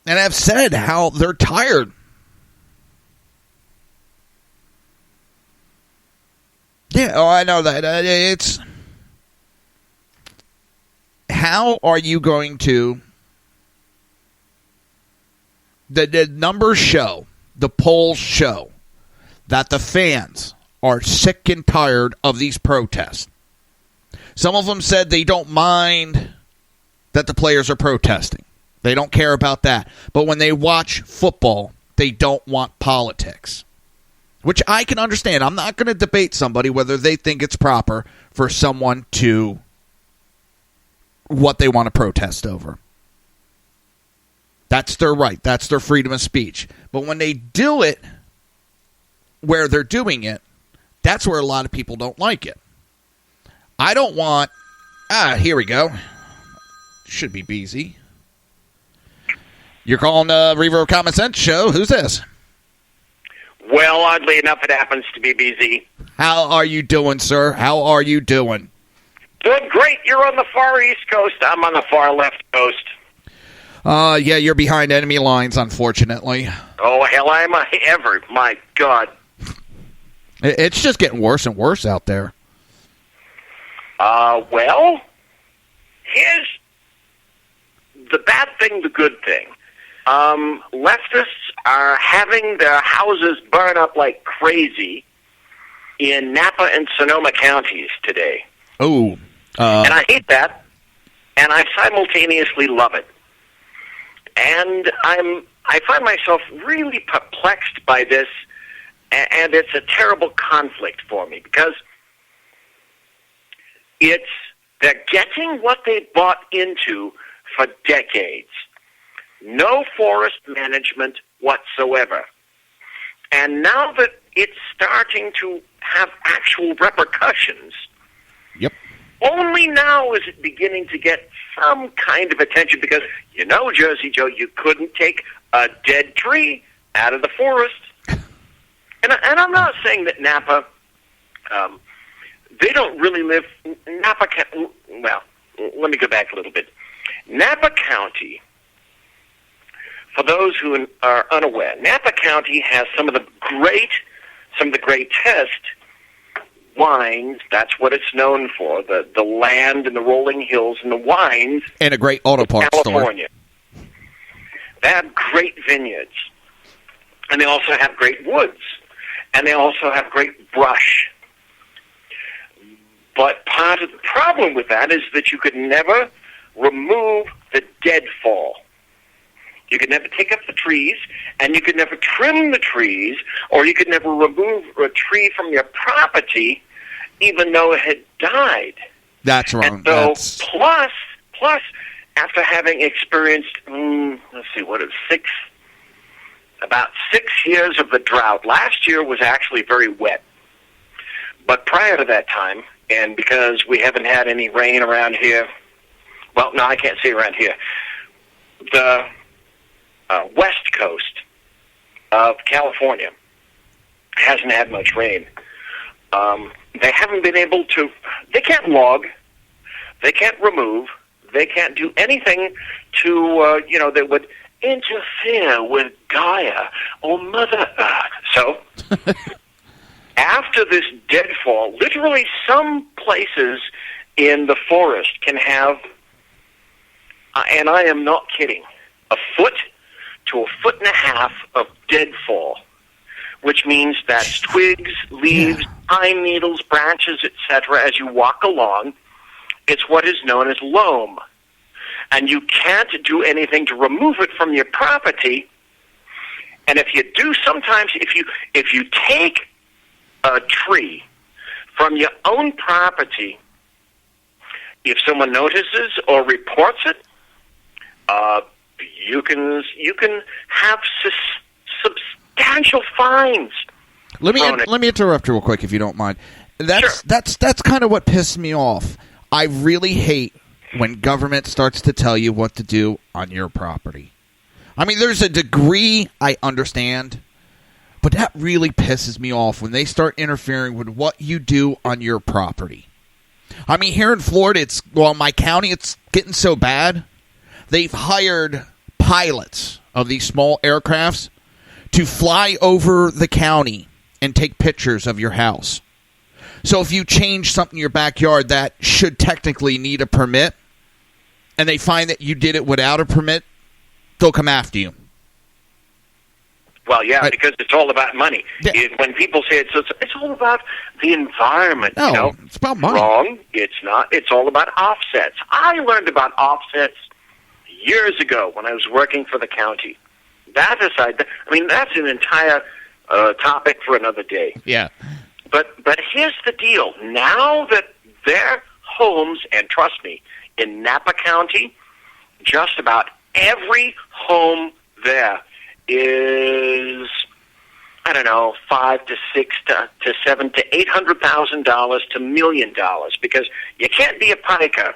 And have said how they're tired. Yeah, I know that. It's how are you going to? The numbers show, the polls show that the fans are sick and tired of these protests. Some of them said they don't mind that the players are protesting. They don't care about that. But when they watch football, they don't want politics. Which I can understand. I'm not going to debate somebody whether they think it's proper for someone to what they want to protest over. That's their right. That's their freedom of speech. But when they do it where they're doing it, that's where a lot of people don't like it. I don't want... here we go. Should be Beezy. You're calling the Reaver of Common Sense show. Who's this? Well, oddly enough, it happens to be BZ. How are you doing, sir? How are you doing? Doing great. You're on the far east coast. I'm on the far left coast. Yeah, you're behind enemy lines, unfortunately. Oh, hell, am I ever. My God. It's just getting worse and worse out there. Well, here's the bad thing, the good thing. Leftists are having their houses burn up like crazy in Napa and Sonoma counties today. Oh. And I hate that, and I simultaneously love it. And I find myself really perplexed by this, and it's a terrible conflict for me, because they're getting what they bought into for decades. No forest management whatsoever. And now that it's starting to have actual repercussions, yep. Only now is it beginning to get some kind of attention, because, Jersey Joe, you couldn't take a dead tree out of the forest. And I'm not saying that Napa, they don't really live... Napa, well, let me go back a little bit. Napa County, for those who are unaware, Napa County has some of the greatest wines. That's what it's known for, the land and the rolling hills and the wines. And a great auto parts California. Store. They have great vineyards. And they also have great woods. And they also have great brush. But part of the problem with that is that you could never remove the deadfall. You could never take up the trees, and you could never trim the trees, or you could never remove a tree from your property, even though it had died. That's wrong. And so, plus, after having experienced, about 6 years of the drought. Last year was actually very wet. But prior to that time, and because we haven't had any rain around here, well, no, I can't say around here, the west coast of California hasn't had much rain. They haven't been able to, they can't log, they can't remove, they can't do anything to, that would interfere with Gaia or Mother Earth. So, after this deadfall, literally some places in the forest can have, and I am not kidding, a foot to a foot and a half of deadfall, which means that's twigs, leaves, pine needles, branches, etc. As you walk along, it's what is known as loam. And you can't do anything to remove it from your property. And if you do, sometimes if you take a tree from your own property, if someone notices or reports it, you can have substantial fines. Let me interrupt you real quick, if you don't mind. That's kind of what pissed me off. I really hate when government starts to tell you what to do on your property. I mean, there's a degree I understand, but that really pisses me off when they start interfering with what you do on your property. I mean, here in Florida, my county, it's getting so bad. They've hired pilots of these small aircrafts to fly over the county and take pictures of your house. So if you change something in your backyard that should technically need a permit, and they find that you did it without a permit, they'll come after you. Well, yeah, because it's all about money. Yeah. When people say it's all about the environment, no, it's about money. Wrong. It's not. It's all about offsets. I learned about offsets years ago when I was working for the county. That aside, I mean, that's an entire topic for another day. Yeah. But here's the deal. Now that their homes, and trust me, in Napa County, just about every home there is, I don't know, $500,000 to $600,000 to $700,000 to $800,000 to $1 million, because you can't be a piker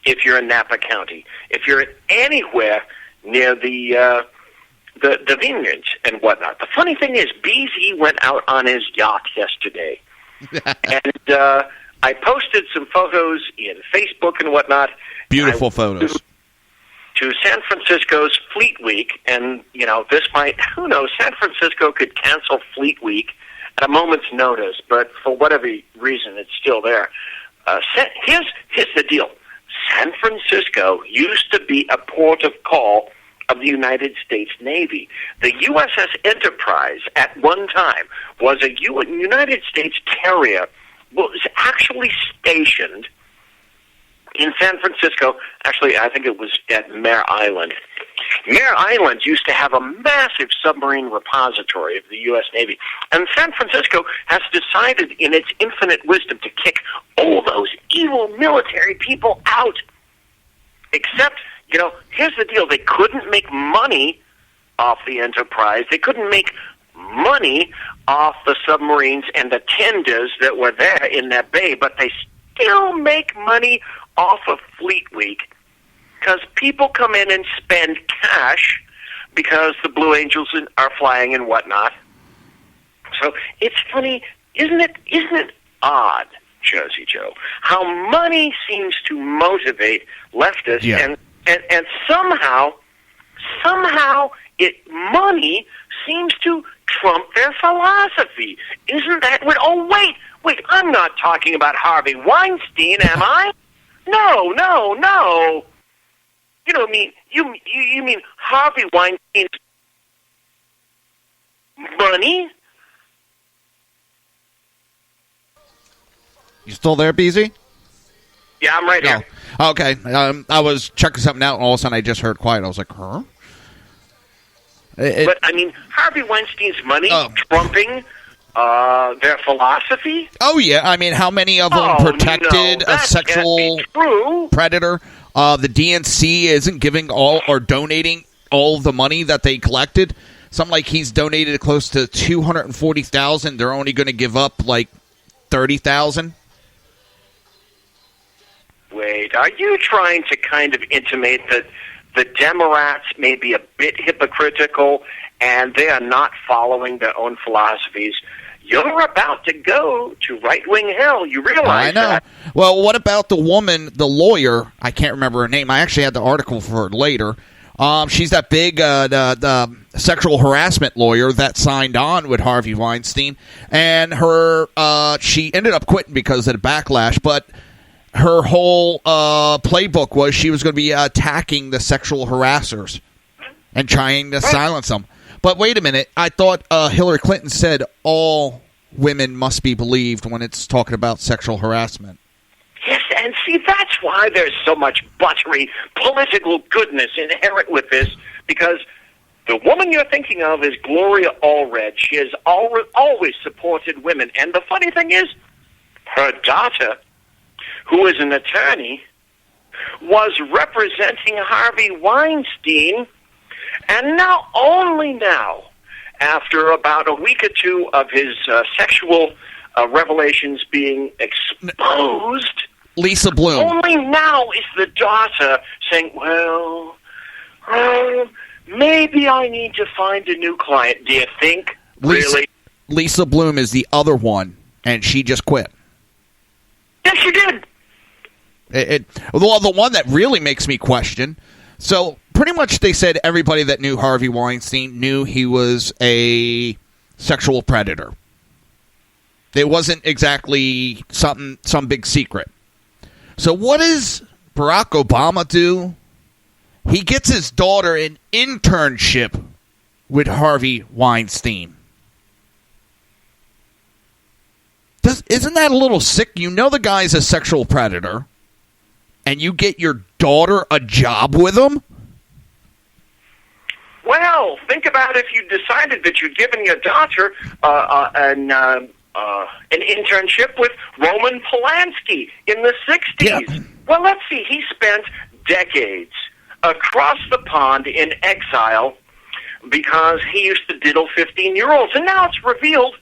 if you're in Napa County. If you're anywhere near the vineyards and whatnot. The funny thing is, BZ went out on his yacht yesterday, and I posted some photos in Facebook and whatnot. Beautiful photos. To San Francisco's Fleet Week, and, this might, who knows, San Francisco could cancel Fleet Week at a moment's notice, but for whatever reason, it's still there. Here's the deal. San Francisco used to be a port of call of the United States Navy. The USS Enterprise, at one time, was a United States carrier, was actually stationed in San Francisco. Actually, I think it was at Mare Island. Mare Island used to have a massive submarine repository of the U.S. Navy. And San Francisco has decided in its infinite wisdom to kick all those evil military people out. Except, here's the deal. They couldn't make money off the Enterprise. They couldn't make money off the submarines and the tenders that were there in that bay, but they still make money off of Fleet Week because people come in and spend cash because the Blue Angels are flying and whatnot. So it's funny, isn't it odd, Jersey Joe, how money seems to motivate leftists, and somehow money seems to trump their philosophy. Isn't that? Oh, wait! I'm not talking about Harvey Weinstein, am I? No. You mean Harvey Weinstein's money? You still there, BZ? Yeah, I'm right here. Oh, okay. I was checking something out, and all of a sudden I just heard quiet. I was like, huh? But, I mean, Harvey Weinstein's money trumping their philosophy? Oh, yeah. I mean, how many of them protected a sexual predator? The DNC isn't giving all or donating all the money that they collected. Something like he's donated close to $240,000. They're only going to give up like $30,000. Wait, are you trying to kind of intimate that the Democrats may be a bit hypocritical and they are not following their own philosophies? You're about to go to right-wing hell. You realize that? I know. Well, what about the woman, the lawyer? I can't remember her name. I actually had the article for her later. She's that big the sexual harassment lawyer that signed on with Harvey Weinstein. And she ended up quitting because of the backlash. But her whole playbook was she was going to be attacking the sexual harassers and trying to silence them. But wait a minute. I thought Hillary Clinton said all women must be believed when it's talking about sexual harassment. Yes, and see, that's why there's so much buttery political goodness inherent with this, because the woman you're thinking of is Gloria Allred. She has always supported women. And the funny thing is, her daughter, who is an attorney, was representing Harvey Weinstein, and now, only now, after about a week or two of his sexual revelations being exposed, Lisa Bloom. Only now is the daughter saying, well, maybe I need to find a new client. Do you think? Really? Lisa Bloom is the other one, and she just quit. Yes, she did. Well, the one that really makes me question, so pretty much they said everybody that knew Harvey Weinstein knew he was a sexual predator. It wasn't exactly some big secret. So what does Barack Obama do? He gets his daughter an internship with Harvey Weinstein. Isn't that a little sick? You know the guy's a sexual predator, and you get your daughter a job with him? Well, think about if you decided that you'd given your daughter an internship with Roman Polanski in the 60s. Yeah. Well, let's see. He spent decades across the pond in exile because he used to diddle 15-year-olds. And now it's revealed,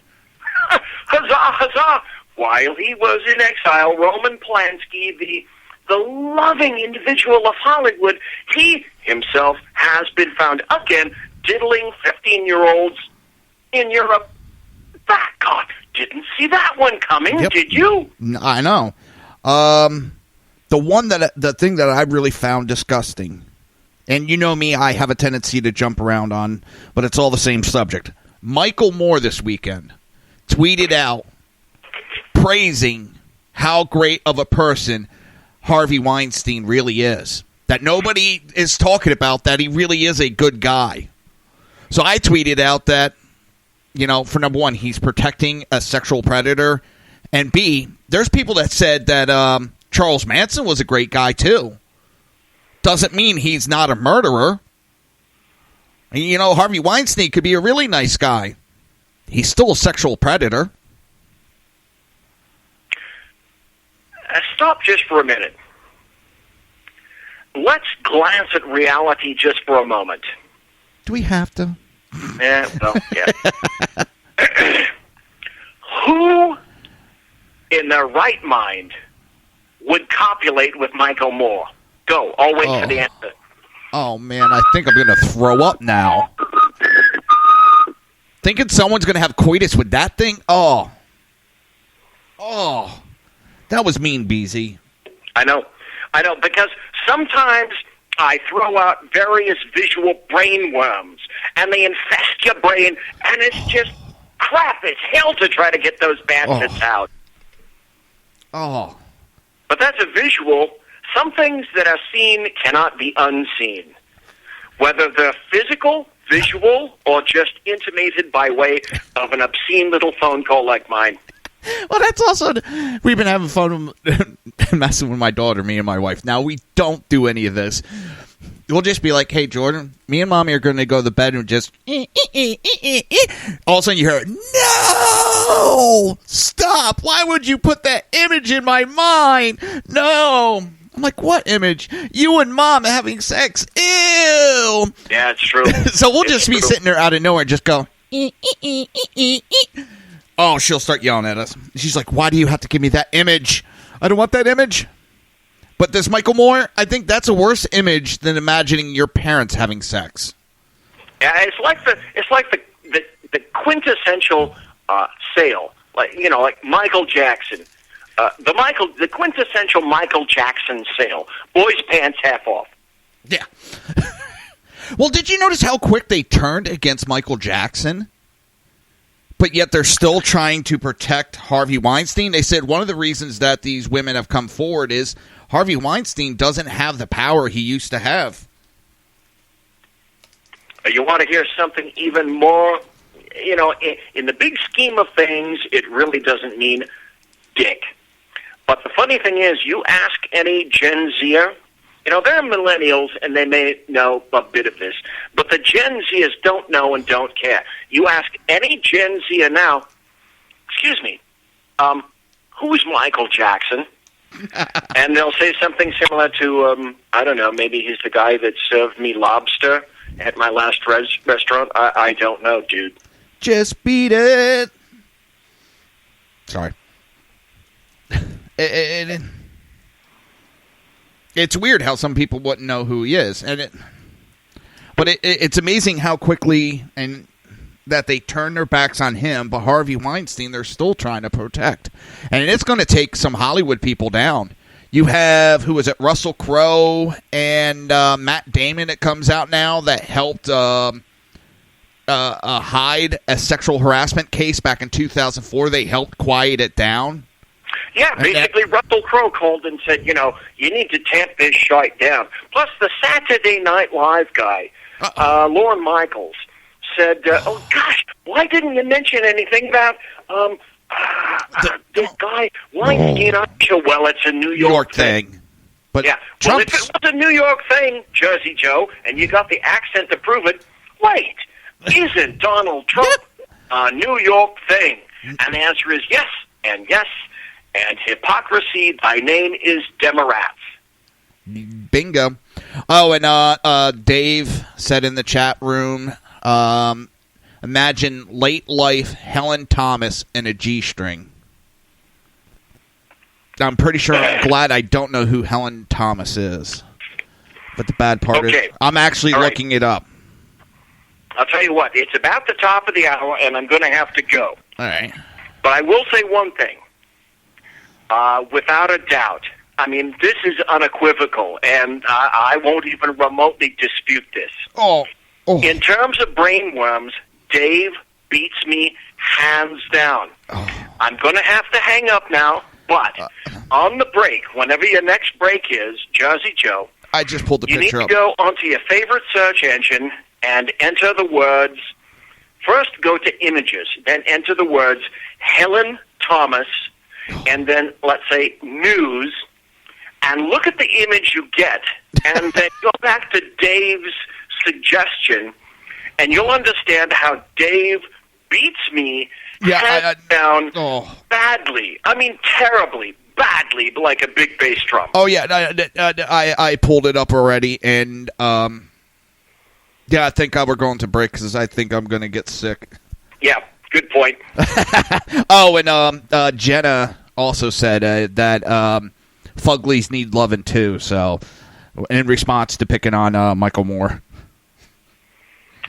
huzzah, huzzah, while he was in exile, Roman Polanski, the loving individual of Hollywood, he himself has been found again diddling 15-year-olds in Europe. God, didn't see that one coming, did you? I know. The thing that I really found disgusting, and you know me, I have a tendency to jump around on, but it's all the same subject. Michael Moore this weekend tweeted out praising how great of a person Harvey Weinstein really is. That nobody is talking about, that he really is a good guy. So I tweeted out that, you know, for number one, he's protecting a sexual predator. And B, there's people that said that Charles Manson was a great guy too. Doesn't mean he's not a murderer. You know, Harvey Weinstein could be a really nice guy. He's still a sexual predator. Stop just for a minute. Let's glance at reality just for a moment. Do we have to? Yeah, well, yeah. Who in their right mind would copulate with Michael Moore? Go. I'll wait for the answer. Oh, man, I think I'm going to throw up now. Thinking someone's going to have coitus with that thing? Oh, that was mean, BZ. I know, because sometimes I throw out various visual brain worms, and they infest your brain, and it's just crap. It's hell to try to get those bastards out. Oh. But that's a visual. Some things that are seen cannot be unseen, whether they're physical, visual, or just intimated by way of an obscene little phone call like mine. Well, that's also... We've been having fun messing with my daughter, me and my wife. Now, we don't do any of this. We'll just be like, hey, Jordan, me and Mommy are going to go to the bedroom just... All of a sudden you hear, no! Stop! Why would you put that image in my mind? No! I'm like, what image? You and Mom having sex. Ew! Yeah, it's true. So we'll just be sitting there out of nowhere and just go... Oh, she'll start yelling at us. She's like, why do you have to give me that image? I don't want that image. But this Michael Moore, I think that's a worse image than imagining your parents having sex. Yeah, it's like the quintessential sale, like Michael Jackson, the quintessential Michael Jackson sale. Boys' pants half off. Yeah. Well, did you notice how quick they turned against Michael Jackson? But yet they're still trying to protect Harvey Weinstein. They said one of the reasons that these women have come forward is Harvey Weinstein doesn't have the power he used to have. You want to hear something even more? You know, in the big scheme of things, it really doesn't mean dick. But the funny thing is, you ask any Gen Zer, you know, they're millennials and they may know a bit of this, but the Gen Zers don't know and don't care. You ask any Gen Zer now, excuse me, who's Michael Jackson? And they'll say something similar to, I don't know, maybe he's the guy that served me lobster at my last restaurant. I don't know, dude. Just beat it. Sorry. It's weird how some people wouldn't know who he is, but it's amazing how quickly and that they turn their backs on him. But Harvey Weinstein, they're still trying to protect, and it's going to take some Hollywood people down. You have Russell Crowe and Matt Damon. It comes out now that helped hide a sexual harassment case back in 2004. They helped quiet it down. Yeah, basically Russell Crowe called and said, you know, you need to tamp this shite down. Plus the Saturday Night Live guy, Lorne Michaels, said, oh gosh, why didn't you mention anything about this guy Weinstein? I'm sure, well, it's a New York thing. But yeah, well, if it was a New York thing, Jersey Joe, and you got the accent to prove it, wait, isn't Donald Trump a New York thing? And the answer is yes, and yes, and hypocrisy by name is Demerats. Bingo. Oh, and Dave said in the chat room, imagine late life Helen Thomas in a G-string. I'm pretty sure, I'm glad I don't know who Helen Thomas is. But the bad part is, I'm actually looking it up. I'll tell you what, it's about the top of the hour, and I'm going to have to go. All right. But I will say one thing. Without a doubt, I mean, this is unequivocal, and I won't even remotely dispute this. Oh. In terms of brainworms, Dave beats me hands down. Oh. I'm going to have to hang up now, but on the break, whenever your next break is, Jersey Joe, I just pulled the picture up. You need to go onto your favorite search engine and enter the words. First, go to images, then enter the words Helen Thomas, and then, let's say, news, and look at the image you get, and then go back to Dave's suggestion, and you'll understand how Dave beats me hands down badly. I mean, terribly, badly, like a big bass drum. Oh, yeah, I pulled it up already, and, yeah, I think we're going to break because I think I'm going to get sick. Yeah, good point. Oh, and Jenna also said that Fuglies need loving too, so in response to picking on Michael Moore.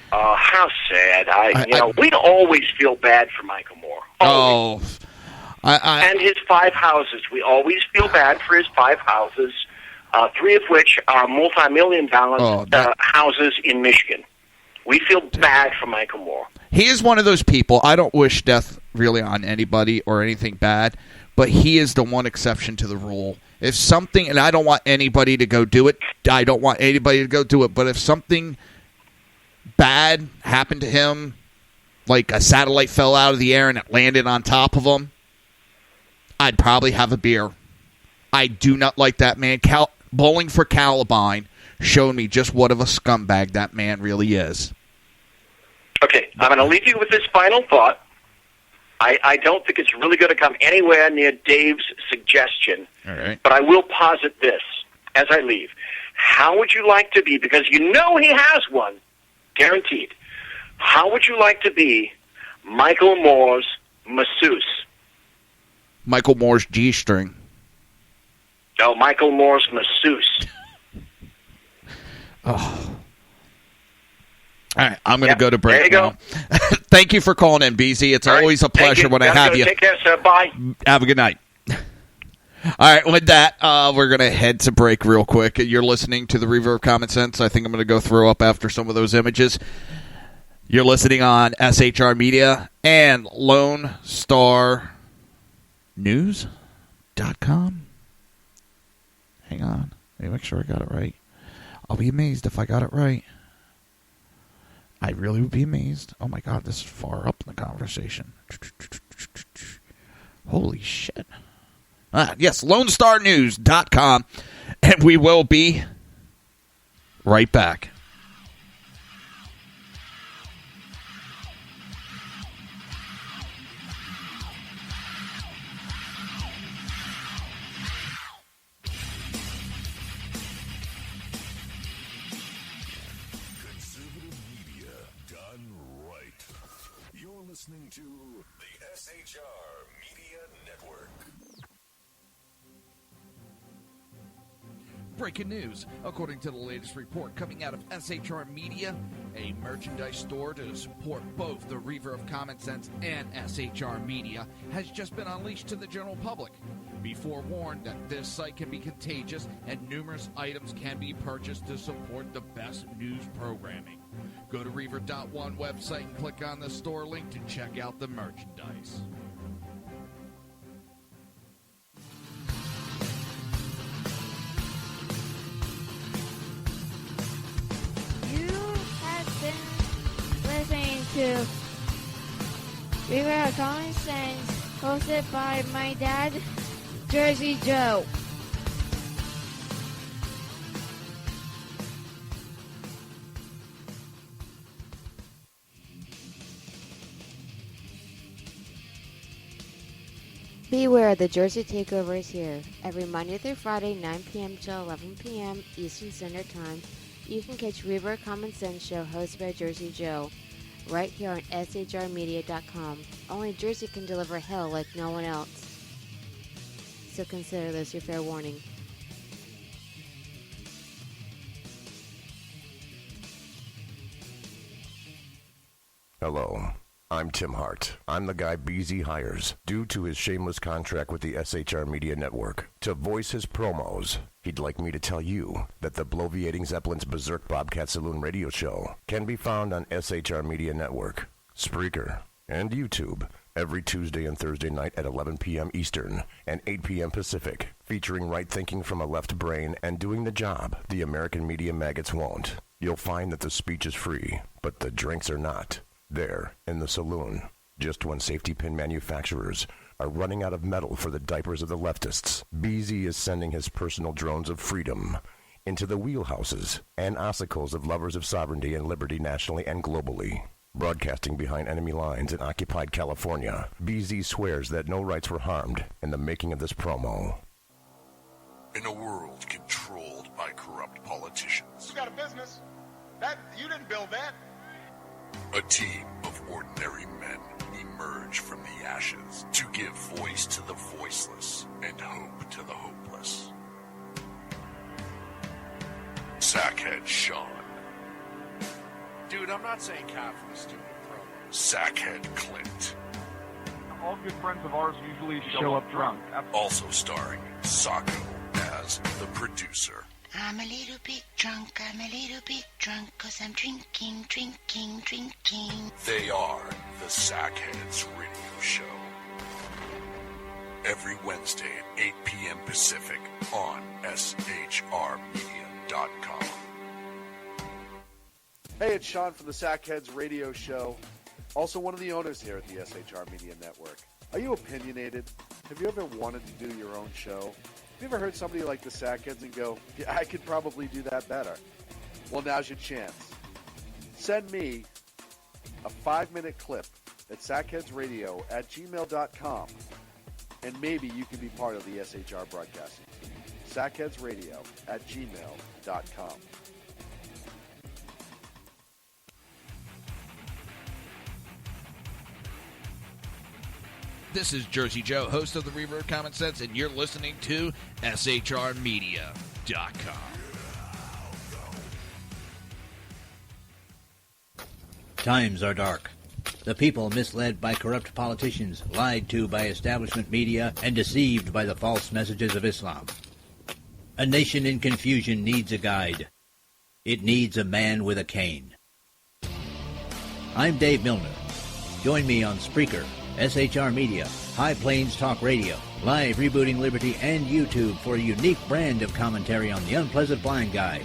How sad. We always feel bad for Michael Moore. Always. And his 5 houses. We always feel bad for his 5 houses, 3 of which are multi-million-dollar houses in Michigan. We feel bad for Michael Moore. He is one of those people. I don't wish death really on anybody or anything bad, but he is the one exception to the rule. If something, and I don't want anybody to go do it, I don't want anybody to go do it, but if something bad happened to him, like a satellite fell out of the air and it landed on top of him, I'd probably have a beer. I do not like that man. Bowling for Columbine showed me just what of a scumbag that man really is. Okay, I'm going to leave you with this final thought. I don't think it's really going to come anywhere near Dave's suggestion. All right. But I will posit this as I leave. How would you like to be, because you know he has one, guaranteed. How would you like to be Michael Moore's masseuse? Michael Moore's G-string. No, Michael Moore's masseuse. Oh. All right, I'm going to go to break there you now. Thank you for calling in, BZ. It's always a pleasure when I have you. Take care, sir. Bye. Have a good night. All right, with that, we're going to head to break real quick. You're listening to the Reaver of Common Sense. I think I'm going to go throw up after some of those images. You're listening on SHR Media and LoneStarNews.com. Hang on. Let me make sure I got it right. I'll be amazed if I got it right. I really would be amazed. Oh my God, this is far up in the conversation. Holy shit. Yes, LoneStarNews.com. And we will be right back. Listening to the SHR Media Network. Breaking news. According to the latest report coming out of SHR Media, a merchandise store to support both the Reaver of Common Sense and SHR Media has just been unleashed to the general public. Be forewarned that this site can be contagious and numerous items can be purchased to support the best news programming. Go to Reaver.one website and click on the store link to check out the merchandise. You have been listening to Reaver of Common Sense, hosted by my dad, Jersey Joe. Beware, the Jersey Takeover is here. Every Monday through Friday, 9 p.m. to 11 p.m. Eastern Standard Time, you can catch Reaver of Common Sense show hosted by Jersey Joe, right here on shrmedia.com. Only Jersey can deliver hell like no one else. So consider this your fair warning. Hello, I'm Tim Hart. I'm the guy BZ hires, due to his shameless contract with the SHR Media Network, to voice his promos. He'd like me to tell you that the bloviating Zeppelin's Berserk Bobcat Saloon radio show can be found on SHR Media Network, Spreaker, and YouTube every Tuesday and Thursday night at 11 p.m. Eastern and 8 p.m. Pacific, featuring right thinking from a left brain and doing the job the American media maggots won't. You'll find that the speech is free, but the drinks are not. There, in the saloon, just when safety pin manufacturers are running out of metal for the diapers of the leftists, BZ is sending his personal drones of freedom into the wheelhouses and ossicles of lovers of sovereignty and liberty nationally and globally. Broadcasting behind enemy lines in occupied California, BZ swears that no rights were harmed in the making of this promo. In a world controlled by corrupt politicians, You got a business. That you didn't build that. a team of ordinary men emerge from the ashes to give voice to the voiceless and hope to the hopeless. Sackhead Sean. Dude, I'm not saying cap for the stupid program. Sackhead Clint. All good friends of ours usually show up drunk. Also starring Sacco as the producer. I'm a little bit drunk, 'cause I'm drinking. They are the Sackheads Radio Show. Every Wednesday at 8 p.m. Pacific on shrmedia.com. Hey, it's Sean from the Sackheads Radio Show, also one of the owners here at the SHR Media Network. Are you opinionated? Have you ever wanted to do your own show? Have you ever heard somebody like the Sackheads and go, yeah, I could probably do that better? Well, now's your chance. Send me a 5-minute clip at sackheadsradio@gmail.com, and maybe you can be part of the SHR broadcasting team. sackheadsradio@gmail.com. This is Jersey Joe, host of the Reaver of Common Sense, and you're listening to shrmedia.com. Times are dark. The people misled by corrupt politicians, lied to by establishment media, and deceived by the false messages of Islam. A nation in confusion needs a guide. It needs a man with a cane. I'm Dave Milner. Join me on Spreaker, SHR Media, High Plains Talk Radio, Live Rebooting Liberty, and YouTube for a unique brand of commentary on the unpleasant blind guy.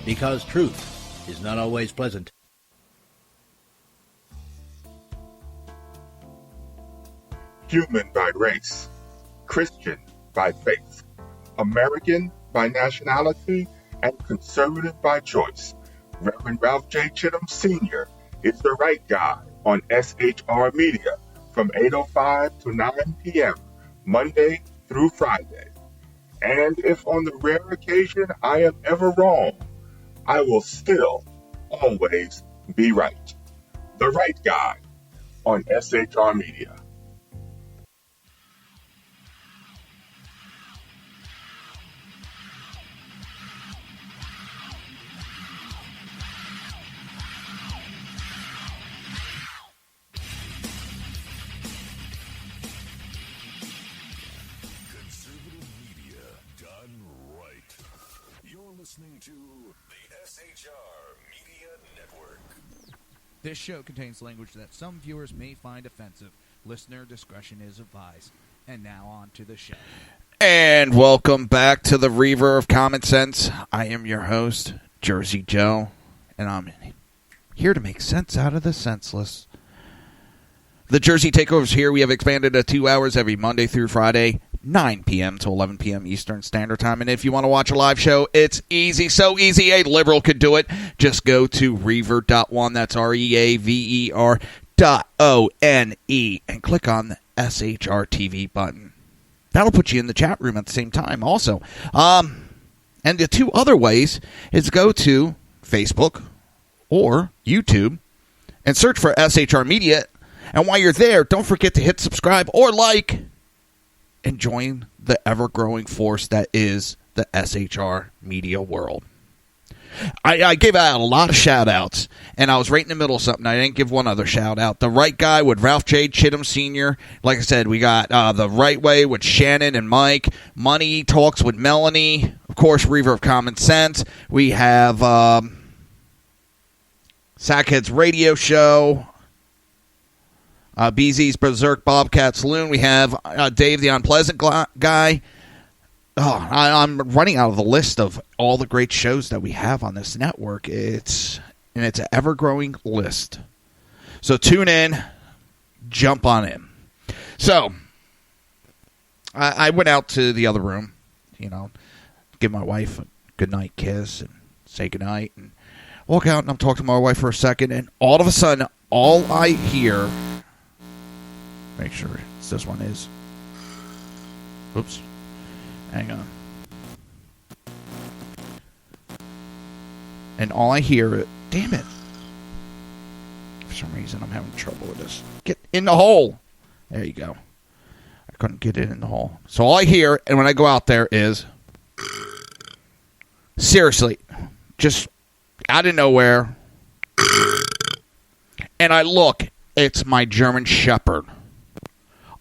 Because truth is not always pleasant. Human by race, Christian by faith, American by nationality, and conservative by choice. Reverend Ralph J. Chittum Sr. is the right guy on SHR Media from 8:05 to 9 p.m. Monday through Friday. And if on the rare occasion I am ever wrong, I will still always be right. The right guy on SHR Media. Listening to the SHR Media Network. This show contains language that some viewers may find offensive. Listener discretion is advised. And now on to the show. And welcome back to the Reaver of Common Sense. I am your host, Jersey Joe, and I'm here to make sense out of the senseless. The Jersey Takeover's here. We have expanded to 2 hours every Monday through Friday, 9 p.m. to 11 p.m. Eastern Standard Time. And if you want to watch a live show, it's easy. So easy, a liberal could do it. Just go to reaver.one. That's REAVER.ONE and click on the SHR TV button. That'll put you in the chat room at the same time also. And the two other ways is go to Facebook or YouTube and search for SHR Media. And while you're there, don't forget to hit subscribe or like and join the ever-growing force that is the SHR media world. I gave out a lot of shout-outs, and I was right in the middle of something. I didn't give one other shout-out. The Right Guy with Ralph J. Chittum Sr. Like I said, we got The Right Way with Shannon and Mike. Money Talks with Melanie. Of course, Reaver of Common Sense. We have Sackhead's Radio Show. BZ's Berserk Bobcat Saloon. We have Dave the Unpleasant Guy. Oh, I'm running out of the list of all the great shows that we have on this network. It's an ever-growing list. So tune in, jump on in. So I went out to the other room, give my wife a goodnight kiss and say goodnight, and walk out, and I'm talking to my wife for a second, and all of a sudden, all I hear... Make sure this one is. Oops. Hang on. And all I hear... Damn it. For some reason, I'm having trouble with this. Get in the hole. There you go. I couldn't get it in the hole. So all I hear, and when I go out there, is... Seriously. Just out of nowhere. And I look. It's my German Shepherd.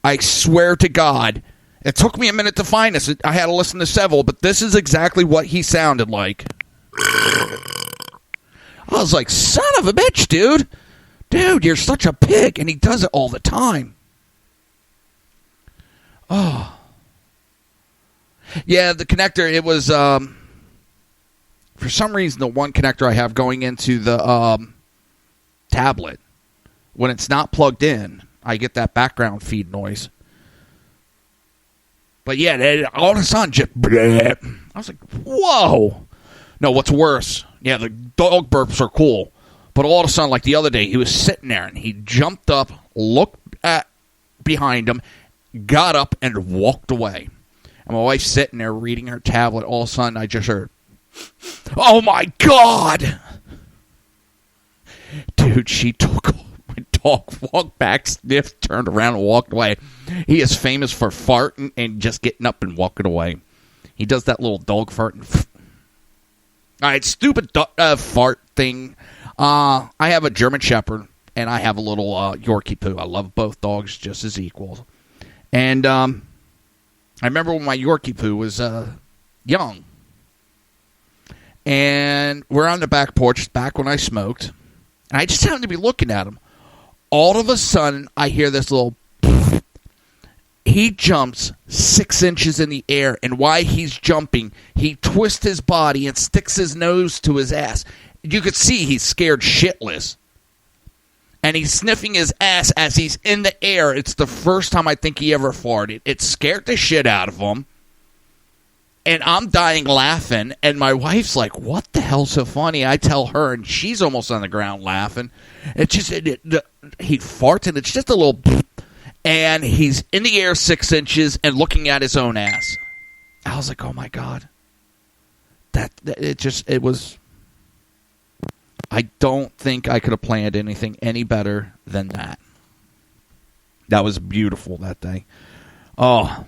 I swear to God, it took me a minute to find this. I had to listen to several, but this is exactly what he sounded like. I was like, son of a bitch, dude. Dude, you're such a pig. And he does it all the time. Oh. Yeah, the connector, it was, for some reason, the one connector I have going into the tablet, when it's not plugged in, I get that background feed noise. But yeah, all of a sudden, just... I was like, whoa. No, what's worse? Yeah, the dog burps are cool. But all of a sudden, like the other day, he was sitting there, and he jumped up, looked at behind him, got up, and walked away. And my wife's sitting there reading her tablet. All of a sudden, I just heard, oh my God! Dude, she took... Dog walked back, sniffed, turned around, and walked away. He is famous for farting and just getting up and walking away. He does that little dog fart. All right, stupid fart thing. I have a German Shepherd, and I have a little Yorkie Poo. I love both dogs just as equal. And I remember when my Yorkie Poo was young. And we're on the back porch, back when I smoked. And I just happened to be looking at him. All of a sudden, I hear this little... He jumps 6 inches in the air, and while he's jumping, he twists his body and sticks his nose to his ass. You could see he's scared shitless. And he's sniffing his ass as he's in the air. It's the first time I think he ever farted. It scared the shit out of him. And I'm dying laughing, and my wife's like, what the hell's so funny? I tell her, and she's almost on the ground laughing. It's just, he farts, and it's just a little... And he's in the air 6 inches and looking at his own ass. I was like, oh my God. It was... I don't think I could have planned anything any better than that. That was beautiful that day. Oh.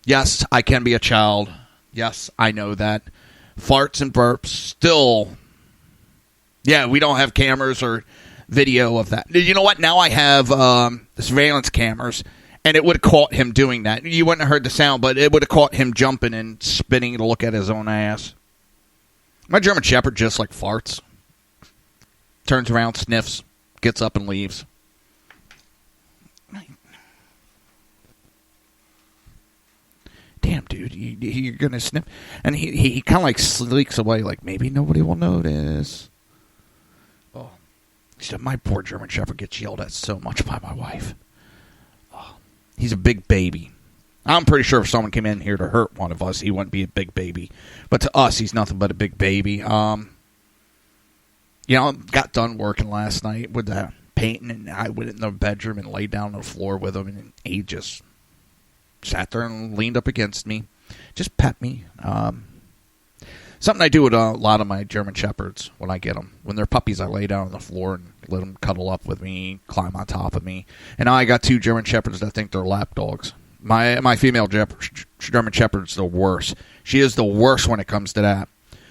Yes, I can be a child. Yes, I know that. Farts and burps still... Yeah, we don't have cameras or video of that. You know what? Now I have surveillance cameras, and it would have caught him doing that. You wouldn't have heard the sound, but it would have caught him jumping and spinning to look at his own ass. My German Shepherd just like farts. Turns around, sniffs, gets up and leaves. Damn, dude, you're going to sniff. And he kind of like sleeks away, like maybe nobody will notice. Oh, my poor German Shepherd gets yelled at so much by my wife. Oh, he's a big baby. I'm pretty sure if someone came in here to hurt one of us, he wouldn't be a big baby. But to us, he's nothing but a big baby. Got done working last night with the painting, and I went in the bedroom and laid down on the floor with him, and he just sat there and leaned up against me, just pet me. Something I do with a lot of my German Shepherds when I get them. When they're puppies, I lay down on the floor and let them cuddle up with me, climb on top of me. And now I got 2 German Shepherds that think they're lap dogs. My female German Shepherd's the worst. She is the worst when it comes to that.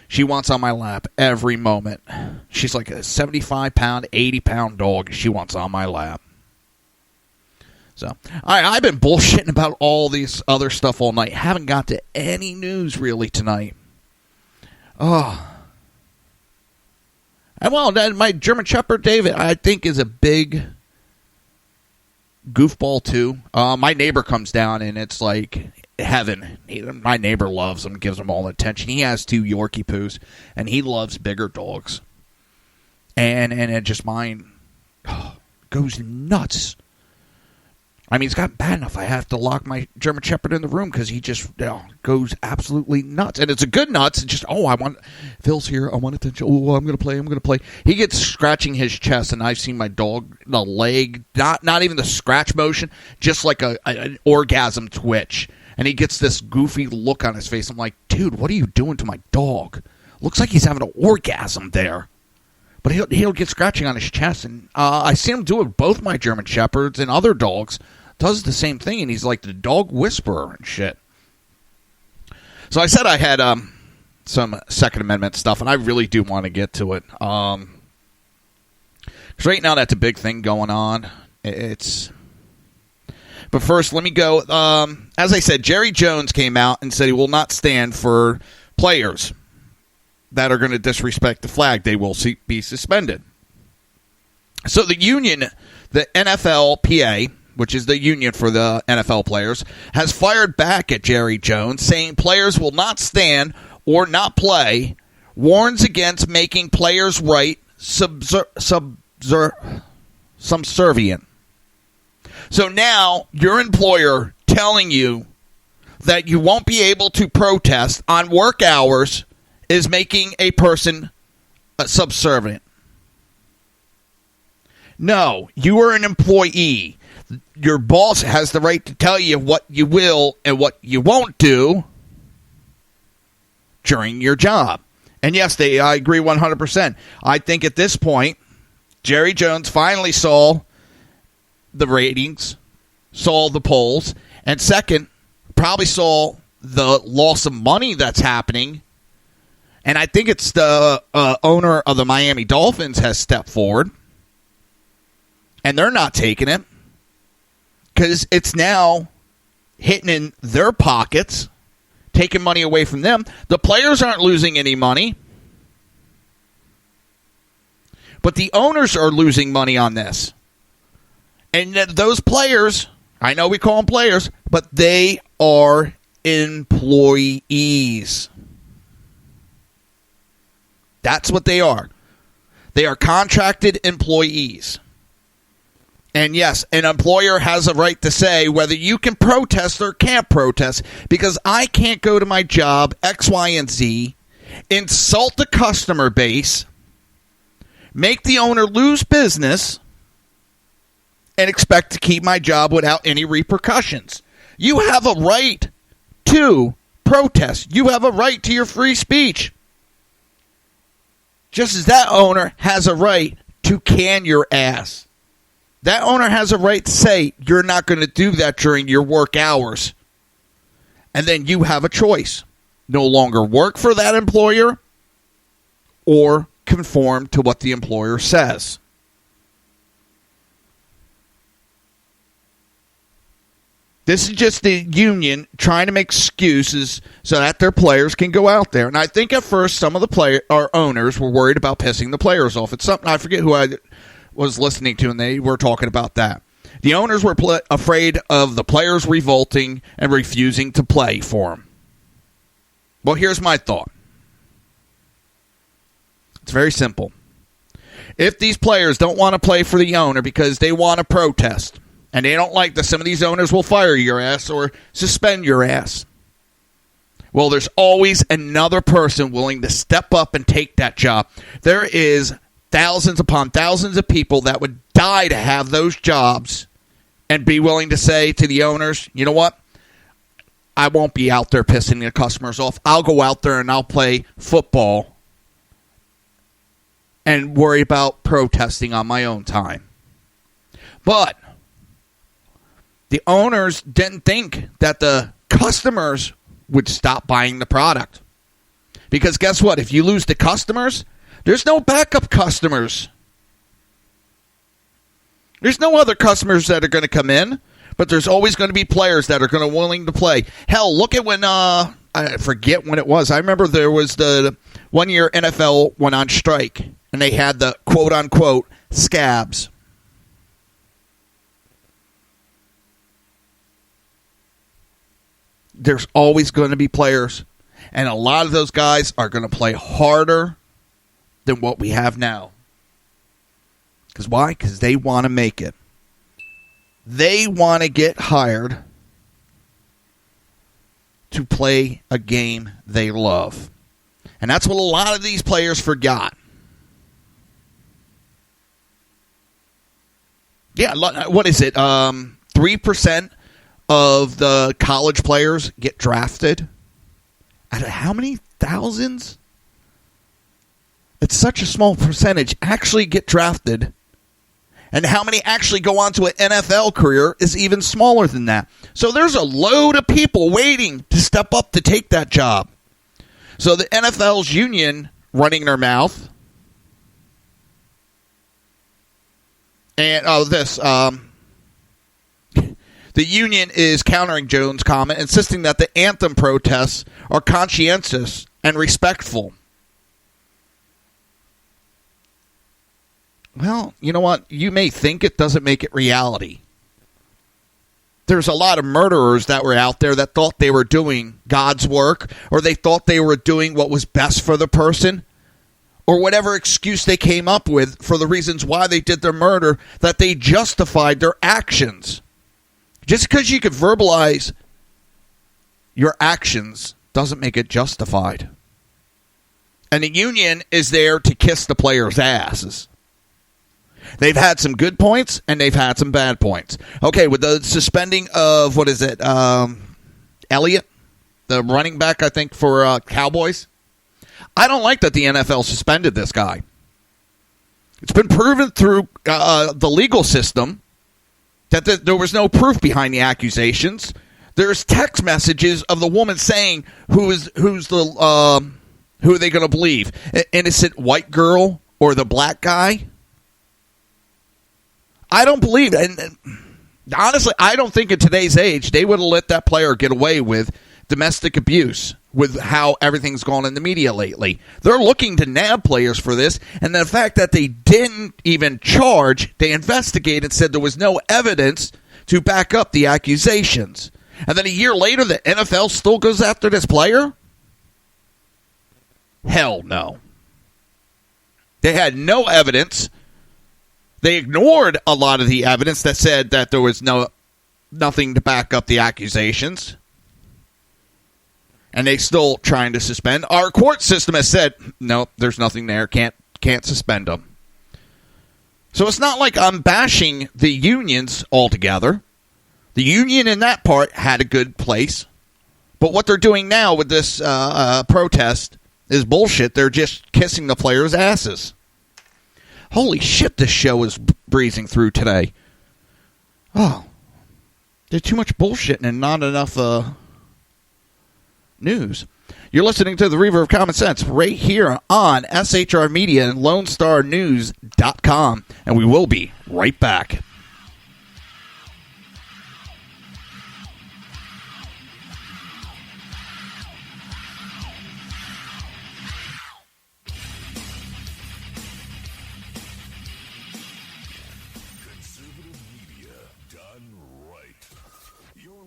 She wants on my lap every moment. She's like a 75-pound, 80-pound dog. She wants on my lap. So, I've been bullshitting about all these other stuff all night. Haven't got to any news really tonight. Oh. And well, my German Shepherd, David, I think is a big goofball too. My neighbor comes down and it's like heaven. My neighbor loves him, gives him all the attention. He has 2 Yorkie poos, and he loves bigger dogs. And it just mine goes nuts. I mean, it's gotten bad enough I have to lock my German Shepherd in the room because he just goes absolutely nuts. And it's a good nuts. It's just, Phil's here. I want attention. Oh, I'm going to play. He gets scratching his chest, and I've seen my dog, the leg, not even the scratch motion, just like an orgasm twitch. And he gets this goofy look on his face. I'm like, dude, what are you doing to my dog? Looks like he's having an orgasm there. But he'll get scratching on his chest. And I see him do it with both my German Shepherds and other dogs. Does the same thing, and he's like the dog whisperer and shit. So I said I had some Second Amendment stuff, and I really do want to get to it. Because right now that's a big thing going on. But first, let me go. As I said, Jerry Jones came out and said he will not stand for players that are going to disrespect the flag. They will be suspended. So the union, the NFLPA, which is the union for the NFL players, has fired back at Jerry Jones, saying players will not stand or not play, warns against making players' right subservient. So now your employer telling you that you won't be able to protest on work hours is making a person subservient. No, you are an employee. Your boss has the right to tell you what you will and what you won't do during your job. And yes, I agree 100%. I think at this point, Jerry Jones finally saw the ratings, saw the polls, and second, probably saw the loss of money that's happening. And I think it's the owner of the Miami Dolphins has stepped forward, and they're not taking it. Because it's now hitting in their pockets, taking money away from them. The players aren't losing any money. But the owners are losing money on this. And those players, I know we call them players, but they are employees. That's what they are. They are contracted employees. And yes, an employer has a right to say whether you can protest or can't protest, because I can't go to my job, X, Y, and Z, insult the customer base, make the owner lose business, and expect to keep my job without any repercussions. You have a right to protest. You have a right to your free speech. Just as that owner has a right to can your ass. That owner has a right to say you're not going to do that during your work hours. And then you have a choice. No longer work for that employer or conform to what the employer says. This is just the union trying to make excuses so that their players can go out there. And I think at first some of the owners were worried about pissing the players off. It's something I forget who I was listening to, and they were talking about that. The owners were afraid of the players revolting and refusing to play for them. Well, here's my thought. It's very simple. If these players don't want to play for the owner because they want to protest, and they don't like that some of these owners will fire your ass or suspend your ass, well, there's always another person willing to step up and take that job. There is thousands upon thousands of people that would die to have those jobs and be willing to say to the owners, you know what? I won't be out there pissing the customers off. I'll go out there and I'll play football and worry about protesting on my own time. But the owners didn't think that the customers would stop buying the product. Because guess what? If you lose the customers, there's no backup customers. There's no other customers that are going to come in, but there's always going to be players that are going to willing to play. Hell, look at when, I forget when it was. I remember there was the 1 year NFL went on strike, and they had the quote-unquote scabs. There's always going to be players, and a lot of those guys are going to play harder than what we have now. Because why? Because they want to make it. They want to get hired to play a game they love. And that's what a lot of these players forgot. Yeah, what is it? 3% of the college players get drafted. Out of how many thousands? It's such a small percentage actually get drafted. And how many actually go on to an NFL career is even smaller than that. So there's a load of people waiting to step up to take that job. So the NFL's union running their mouth. And the union is countering Jones' comment, insisting that the anthem protests are conscientious and respectful. Well, you know what? You may think it doesn't make it reality. There's a lot of murderers that were out there that thought they were doing God's work, or they thought they were doing what was best for the person, or whatever excuse they came up with for the reasons why they did their murder, that they justified their actions. Just because you could verbalize your actions doesn't make it justified. And the union is there to kiss the players' asses. They've had some good points, and they've had some bad points. Okay, with the suspending of, Elliott, the running back, I think, for Cowboys. I don't like that the NFL suspended this guy. It's been proven through the legal system that there was no proof behind the accusations. There's text messages of the woman saying, who are they going to believe? An innocent white girl or the black guy? I don't believe it. And honestly, I don't think in today's age they would have let that player get away with domestic abuse with how everything's gone in the media lately. They're looking to nab players for this, and the fact that they didn't even charge, they investigated and said there was no evidence to back up the accusations. And then a year later, the NFL still goes after this player? Hell no. They had no evidence. They ignored a lot of the evidence that said that there was nothing to back up the accusations. And they still trying to suspend. Our court system has said, no, there's nothing there. Can't suspend them. So it's not like I'm bashing the unions altogether. The union in that part had a good place. But what they're doing now with this protest is bullshit. They're just kissing the players' asses. Holy shit, this show is breezing through today. Oh. There's too much bullshit and not enough news. You're listening to the Reaver of Common Sense right here on SHR Media and LoneStarNews.com. And we will be right back.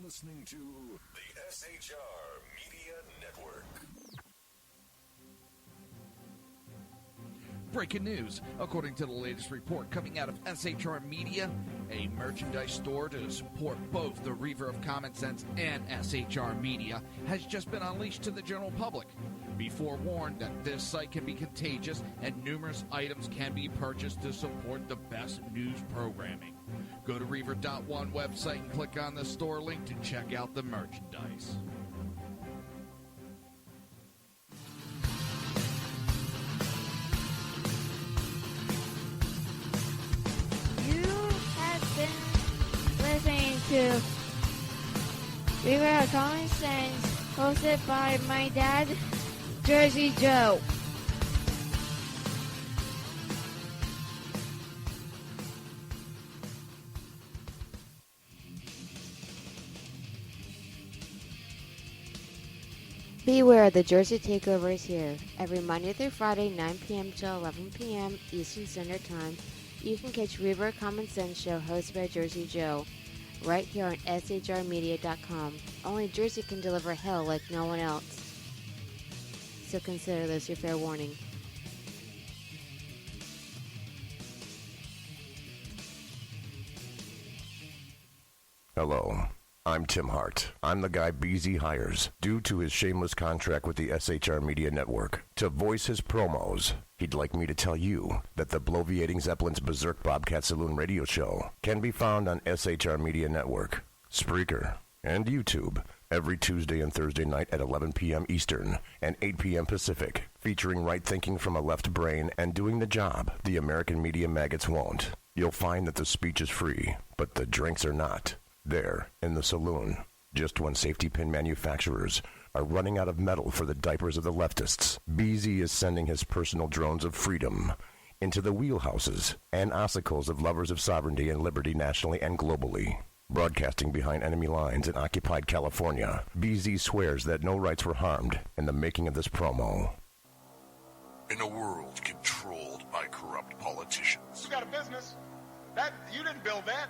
Listening to the SHR Media Network. Breaking news. According to the latest report coming out of SHR Media, a merchandise store to support both the Reaver of Common Sense and SHR Media has just been unleashed to the general public. Be forewarned that this site can be contagious and numerous items can be purchased to support the best news programming. Go to Reaver.one website and click on the store link to check out the merchandise. You have been listening to Reaver of Common Sense, hosted by my dad, Jersey Joe. Beware, the Jersey Takeover is here. Every Monday through Friday, 9 p.m. to 11 p.m. Eastern Standard Time, you can catch Reaver of Common Sense show hosted by Jersey Joe, right here on shrmedia.com. Only Jersey can deliver hell like no one else. So consider this your fair warning. Hello, I'm Tim Hart. I'm the guy BZ hires, due to his shameless contract with the SHR Media Network, to voice his promos. He'd like me to tell you that the bloviating Zeppelin's Berserk Bobcat Saloon radio show can be found on SHR Media Network, Spreaker, and YouTube every Tuesday and Thursday night at 11 p.m. Eastern and 8 p.m. Pacific, featuring right thinking from a left brain and doing the job the American media maggots won't. You'll find that the speech is free, but the drinks are not. There, in the saloon, just when safety pin manufacturers are running out of metal for the diapers of the leftists, BZ is sending his personal drones of freedom into the wheelhouses and ossicles of lovers of sovereignty and liberty nationally and globally. Broadcasting behind enemy lines in occupied California, BZ swears that no rights were harmed in the making of this promo. In a world controlled by corrupt politicians, You got a business. That you didn't build that.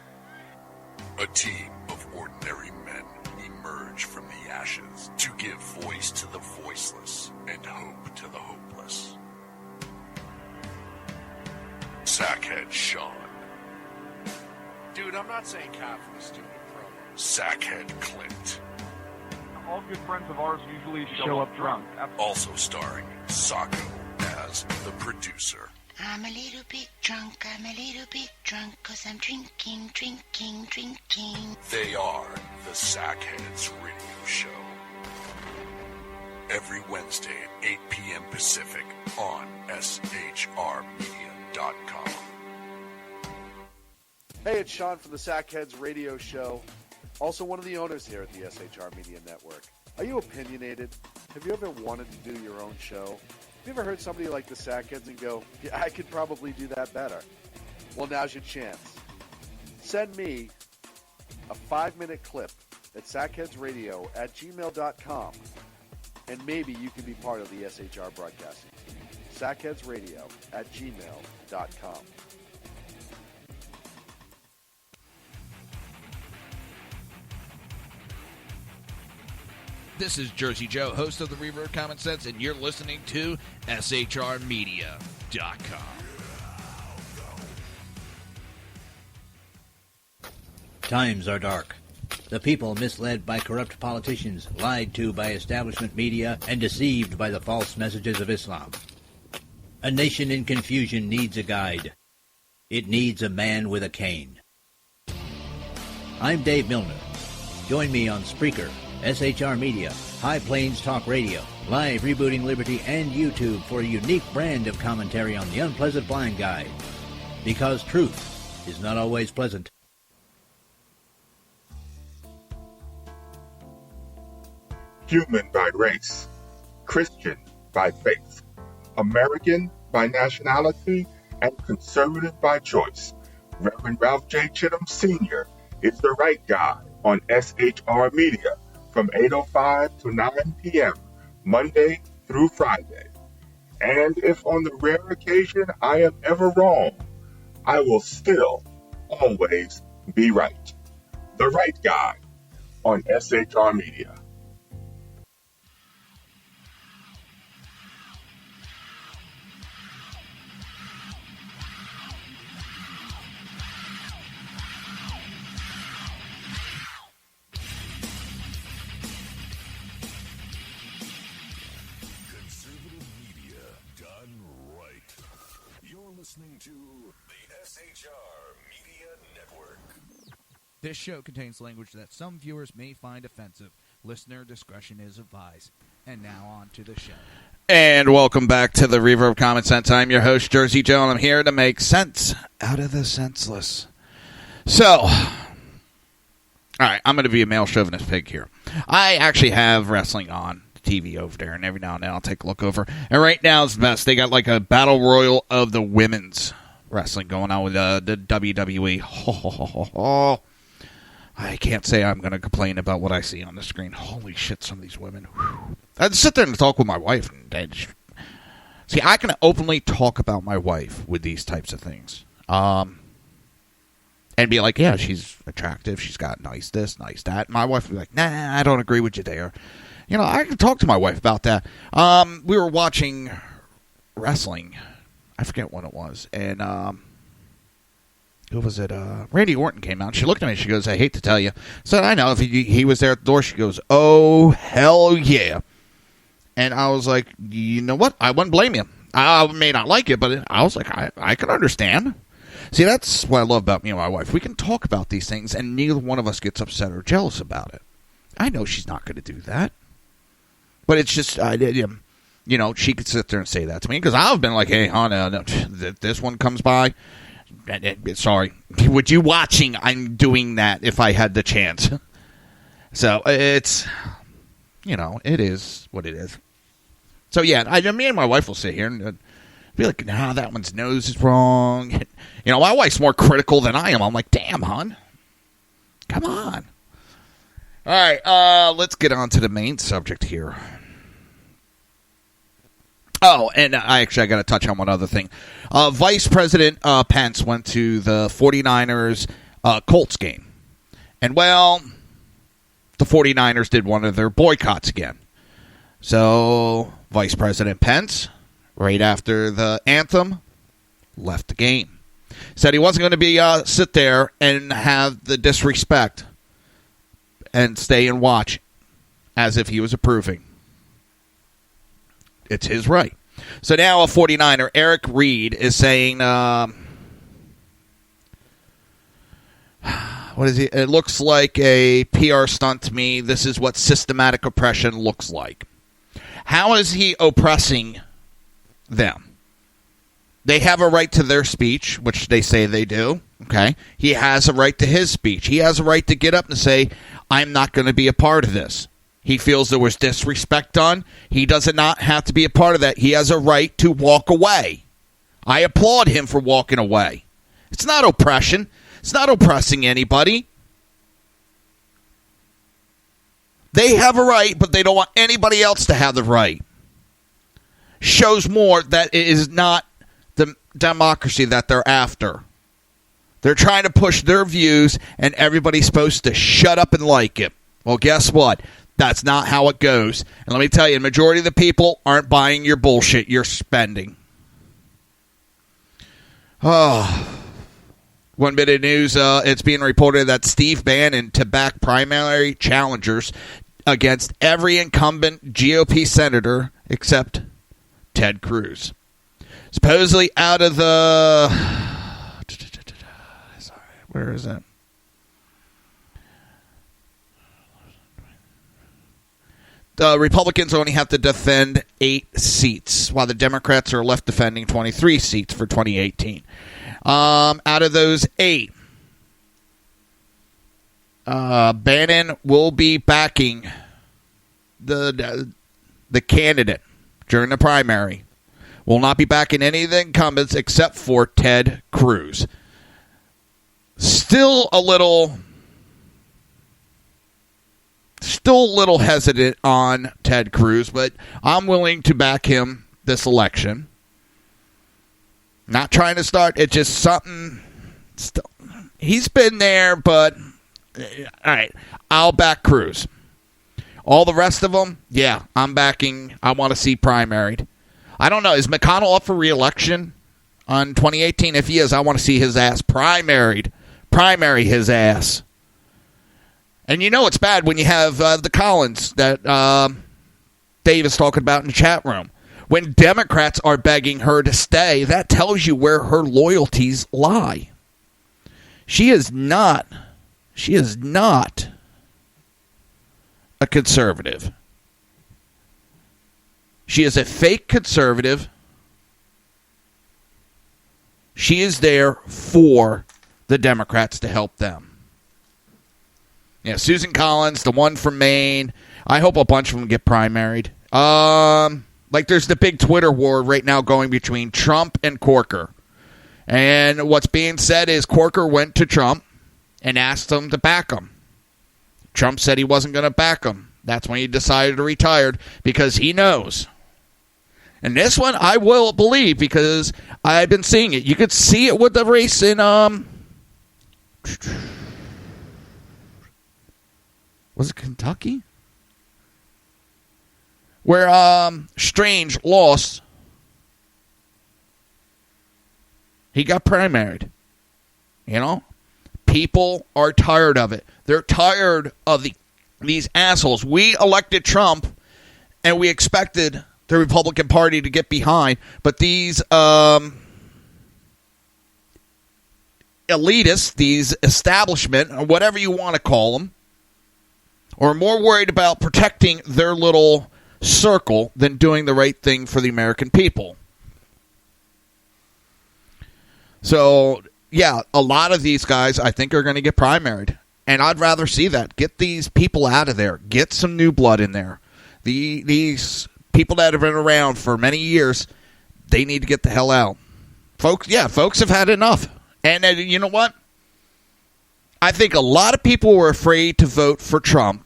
a team of ordinary men emerge from the ashes to give voice to the voiceless and hope to the hopeless. Sackhead Sean, Dude, I'm not saying cat for the stupid promo. Sackhead Clint, All good friends of ours usually show up drunk. also starring Sacco as the producer. I'm a little bit drunk, cause I'm drinking. They are the Sackheads Radio Show. Every Wednesday at 8 p.m. Pacific on shrmedia.com. Hey, it's Sean from the Sackheads Radio Show, also one of the owners here at the SHR Media Network. Are you opinionated? Have you ever wanted to do your own show? Have you ever heard somebody like the Sackheads and go, yeah, I could probably do that better? Well, now's your chance. Send me a 5-minute clip at sackheadsradio@gmail.com, and maybe you can be part of the SHR broadcasting team. sackheadsradio@gmail.com. This is Jersey Joe, host of the Reaver of Common Sense, and you're listening to SHRmedia.com. Times are dark. The people misled by corrupt politicians, lied to by establishment media, and deceived by the false messages of Islam. A nation in confusion needs a guide. It needs a man with a cane. I'm Dave Milner. Join me on Spreaker, SHR Media, High Plains Talk Radio, Live Rebooting Liberty, and YouTube for a unique brand of commentary on the unpleasant blind guide. Because truth is not always pleasant. Human by race, Christian by faith, American by nationality, and conservative by choice. Reverend Ralph J. Chittum Sr. is the right guy on SHR Media from 8:05 to 9 p.m., Monday through Friday. And if on the rare occasion I am ever wrong, I will still always be right. The right guy on SHR Media. Listening to the SHR Media Network. This show contains language that some viewers may find offensive. Listener discretion is advised. And now on to the show. And welcome back to the Reaver of Common Sense. I'm your host, Jersey Joe, and I'm here to make sense out of the senseless. So, all right, I'm going to be a male chauvinist pig here. I actually have wrestling on TV over there, and every now and then I'll take a look over. And right now it's the best. They got like a battle royal of the women's wrestling going on with the WWE. I can't say I'm going to complain about what I see on the screen. Holy shit, some of these women. Whew. I'd sit there and talk with my wife. See, I can openly talk about my wife with these types of things. And be like, yeah, she's attractive. She's got nice this, nice that. My wife would be like, nah, I don't agree with you there. You know, I can talk to my wife about that. We were watching wrestling. I forget when it was. And who was it? Randy Orton came out. She looked at me. She goes, I hate to tell you. I said, I know. If he was there at the door, she goes, oh, hell yeah. And I was like, you know what? I wouldn't blame you. I may not like it, but I was like, I can understand. See, that's what I love about me and my wife. We can talk about these things, and neither one of us gets upset or jealous about it. I know she's not going to do that. But it's just, you know, she could sit there and say that to me. Because I've been like, hey, hon, this one comes by. Sorry. With you watching, I'm doing that if I had the chance. So it's, you know, it is what it is. So, yeah, me and my wife will sit here and be like, nah, that one's nose is wrong. You know, my wife's more critical than I am. I'm like, damn, hon. Come on. All right, let's get on to the main subject here. Oh, and I got to touch on one other thing. Vice President Pence went to the 49ers Colts game. And, well, the 49ers did one of their boycotts again. So, Vice President Pence, right after the anthem, left the game. Said he wasn't going to be sit there and have the disrespect and stay and watch as if he was approving. It's his right. So now a 49er, Eric Reed, is saying, what is he? It looks like a PR stunt to me. This is what systematic oppression looks like. How is he oppressing them? They have a right to their speech, which they say they do. Okay, he has a right to his speech. He has a right to get up and say, I'm not going to be a part of this. He feels there was disrespect done. He does not have to be a part of that. He has a right to walk away. I applaud him for walking away. It's not oppression. It's not oppressing anybody. They have a right, but they don't want anybody else to have the right. Shows more that it is not the democracy that they're after. They're trying to push their views, and everybody's supposed to shut up and like it. Well, guess what? That's not how it goes. And let me tell you, the majority of the people aren't buying your bullshit you're spending. Oh. One bit of news, it's being reported that Steve Bannon to back primary challengers against every incumbent GOP senator except Ted Cruz. Supposedly out of the... Sorry, where is it? The Republicans only have to defend 8 seats, while the Democrats are left defending 23 seats for 2018. Out of those 8, Bannon will be backing the candidate during the primary. Will not be backing any of the incumbents except for Ted Cruz. Still a little hesitant on Ted Cruz, but I'm willing to back him this election. Not trying to start. It's just something. He's been there, but all right. I'll back Cruz. All the rest of them, yeah, I'm backing. I want to see primaried. I don't know. Is McConnell up for re-election on 2018? If he is, I want to see his ass primaried. Primary his ass. And you know it's bad when you have the Collins that Dave is talking about in the chat room. When Democrats are begging her to stay, that tells you where her loyalties lie. She is not a conservative. She is a fake conservative. She is there for the Democrats to help them. Yeah, Susan Collins, the one from Maine. I hope a bunch of them get primaried. Like there's the big Twitter war right now going between Trump and Corker. And what's being said is Corker went to Trump and asked him to back him. Trump said he wasn't going to back him. That's when he decided to retire because he knows. And this one I will believe because I've been seeing it. You could see it with the race in was it Kentucky? Where Strange lost. He got primaried. You know? People are tired of it. They're tired of these assholes. We elected Trump, and we expected the Republican Party to get behind, but these elitists, these establishment, or whatever you want to call them, are more worried about protecting their little circle than doing the right thing for the American people. So, yeah, a lot of these guys, I think, are going to get primaried. And I'd rather see that. Get these people out of there. Get some new blood in there. These people that have been around for many years, they need to get the hell out. Folks have had enough. And you know what? I think a lot of people were afraid to vote for Trump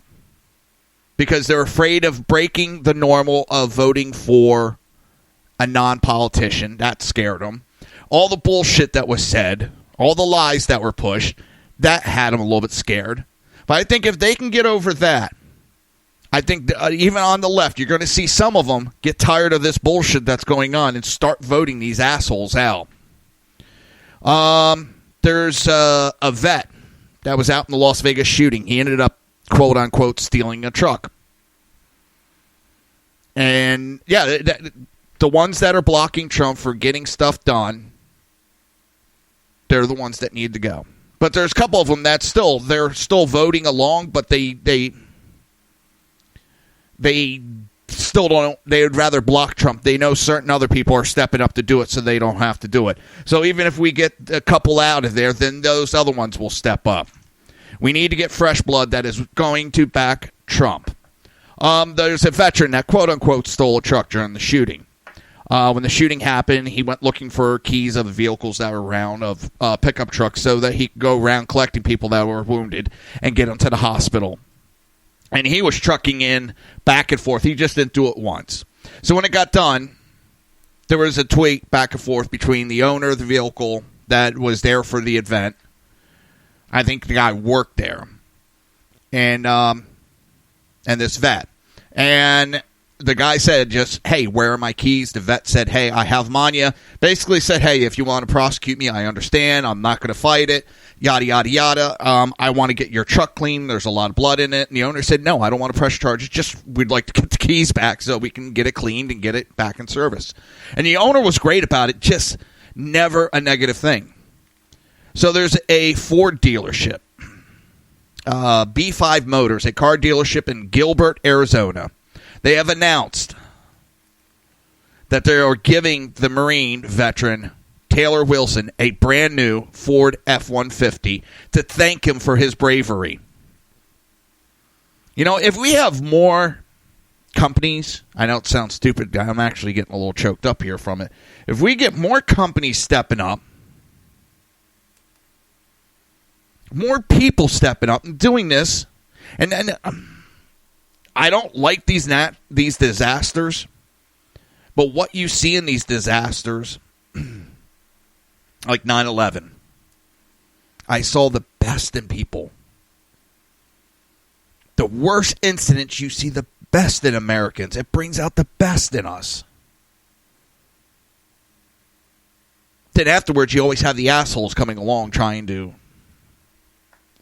because they're afraid of breaking the normal of voting for a non-politician. That scared them. All the bullshit that was said, all the lies that were pushed, that had them a little bit scared. But I think if they can get over that, I think even on the left, you're going to see some of them get tired of this bullshit that's going on and start voting these assholes out. There's a vet that was out in the Las Vegas shooting. He ended up, quote unquote, stealing a truck. And yeah, the ones that are blocking Trump for getting stuff done, they're the ones that need to go. But there's a couple of them that they're still voting along, but they still don't. They would rather block Trump. They know certain other people are stepping up to do it, so they don't have to do it. So even if we get a couple out of there, then those other ones will step up. We need to get fresh blood that is going to back Trump. There's a veteran that, quote-unquote, stole a truck during the shooting. When the shooting happened, he went looking for keys of the vehicles that were around, of pickup trucks, so that he could go around collecting people that were wounded and get them to the hospital. And he was trucking in back and forth. He just didn't do it once. So when it got done, there was a tweet back and forth between the owner of the vehicle that was there for the event. I think the guy worked there. And this vet. And the guy said just, hey, where are my keys? The vet said, hey, I have them on you. Basically said, hey, if you want to prosecute me, I understand. I'm not going to fight it. Yada, yada, yada. I want to get your truck clean. There's a lot of blood in it. And the owner said, no, I don't want to press charges. Just we'd like to get the keys back so we can get it cleaned and get it back in service. And the owner was great about it. Just never a negative thing. So there's a Ford dealership. B5 Motors, a car dealership in Gilbert, Arizona. They have announced that they are giving the Marine veteran Taylor Wilson a brand new Ford F-150 to thank him for his bravery. You know, if we have more companies, I know it sounds stupid, I'm actually getting a little choked up here from it. If we get more companies stepping up, more people stepping up and doing this, and I don't like these disasters, but what you see in these disasters, like 9/11, I saw the best in people. The worst incidents, you see the best in Americans. It brings out the best in us. Then afterwards, you always have the assholes coming along trying to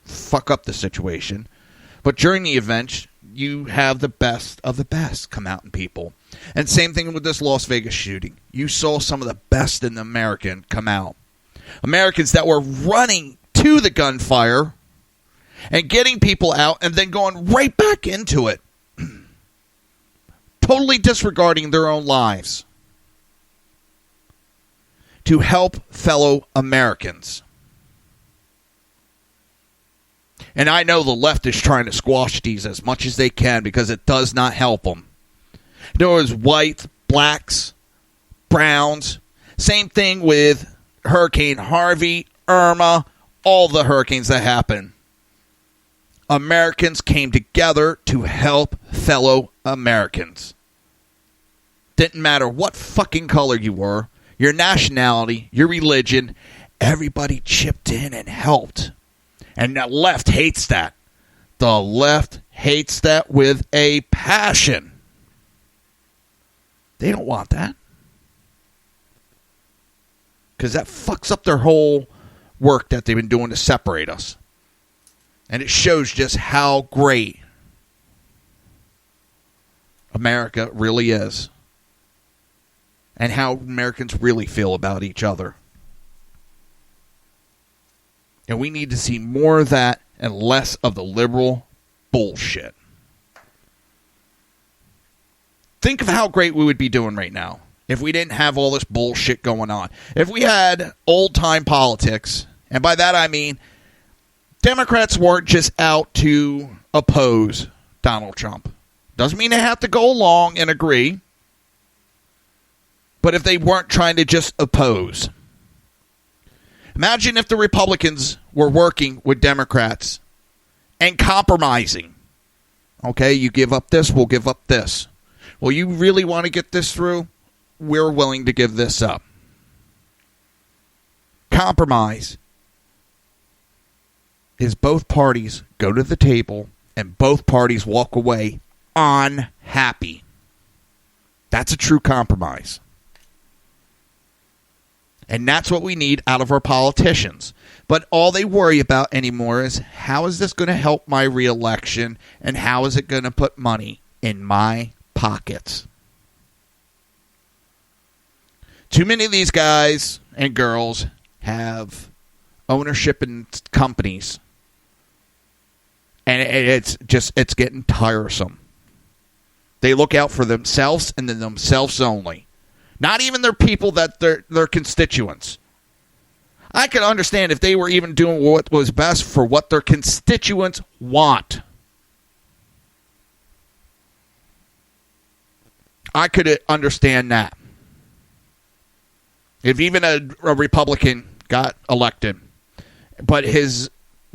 fuck up the situation. But during the event, you have the best of the best come out in people. And same thing with this Las Vegas shooting. You saw some of the best in the American come out. Americans that were running to the gunfire and getting people out and then going right back into it. Totally disregarding their own lives to help fellow Americans. And I know the left is trying to squash these as much as they can because it does not help them. There was whites, blacks, browns. Same thing with Hurricane Harvey, Irma, all the hurricanes that happened. Americans came together to help fellow Americans. Didn't matter what fucking color you were, your nationality, your religion, everybody chipped in and helped. And the left hates that. The left hates that with a passion. They don't want that. Because that fucks up their whole work that they've been doing to separate us. And it shows just how great America really is. And how Americans really feel about each other. And we need to see more of that and less of the liberal bullshit. Think of how great we would be doing right now if we didn't have all this bullshit going on. If we had old-time politics, and by that I mean Democrats weren't just out to oppose Donald Trump. Doesn't mean they have to go along and agree. But if they weren't trying to just oppose. Imagine if the Republicans were working with Democrats and compromising. Okay, you give up this, we'll give up this. Well, you really want to get this through? We're willing to give this up. Compromise is both parties go to the table and both parties walk away unhappy. That's a true compromise. And that's what we need out of our politicians. But all they worry about anymore is how is this going to help my reelection and how is it going to put money in my pockets? Too many of these guys and girls have ownership in companies. And it's getting tiresome. They look out for themselves and then themselves only. Not even their people that their constituents. I could understand if they were even doing what was best for what their constituents want. I could understand that. If even a Republican got elected, but his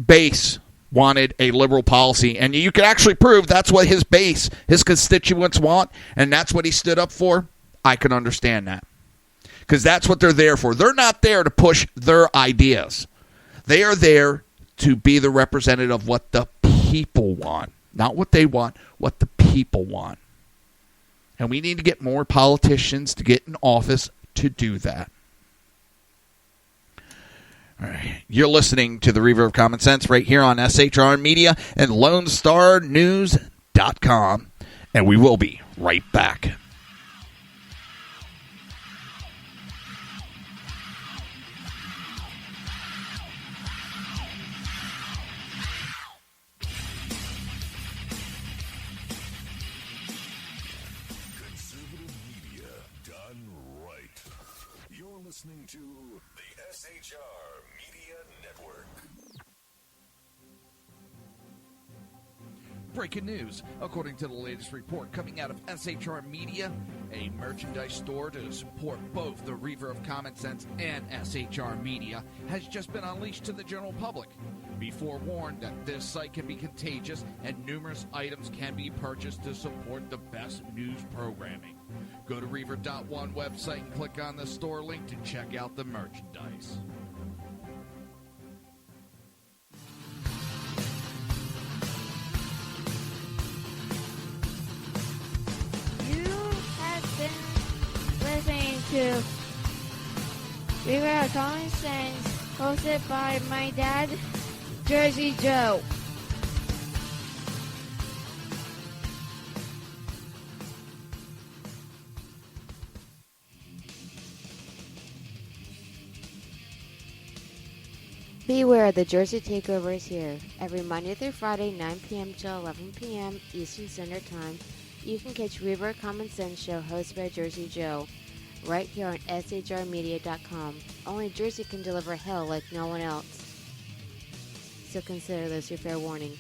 base wanted a liberal policy, and you could actually prove that's what his base, his constituents want, and that's what he stood up for, I can understand that. Because that's what they're there for. They're not there to push their ideas. They are there to be the representative of what the people want. Not what they want, what the people want. And we need to get more politicians to get in office to do that. All right. You're listening to the Reaver of Common Sense right here on SHR Media and LoneStarNews.com. And we will be right back. Listening to the SHR Media Network. Breaking news. According to the latest report coming out of SHR Media, a merchandise store to support both the Reaver of Common Sense and SHR Media has just been unleashed to the general public. Be forewarned that this site can be contagious and numerous items can be purchased to support the best news programming. Go to Reaver.one website and click on the store link to check out the merchandise. You have been listening to Reaver of Common Sense, hosted by my dad, Jersey Joe. Beware, the Jersey Takeover is here. Every Monday through Friday, 9 p.m. to 11 p.m. Eastern Standard Time, you can catch Reaver of Common Sense show hosted by Jersey Joe right here on shrmedia.com. Only Jersey can deliver hell like no one else. So consider this your fair warning.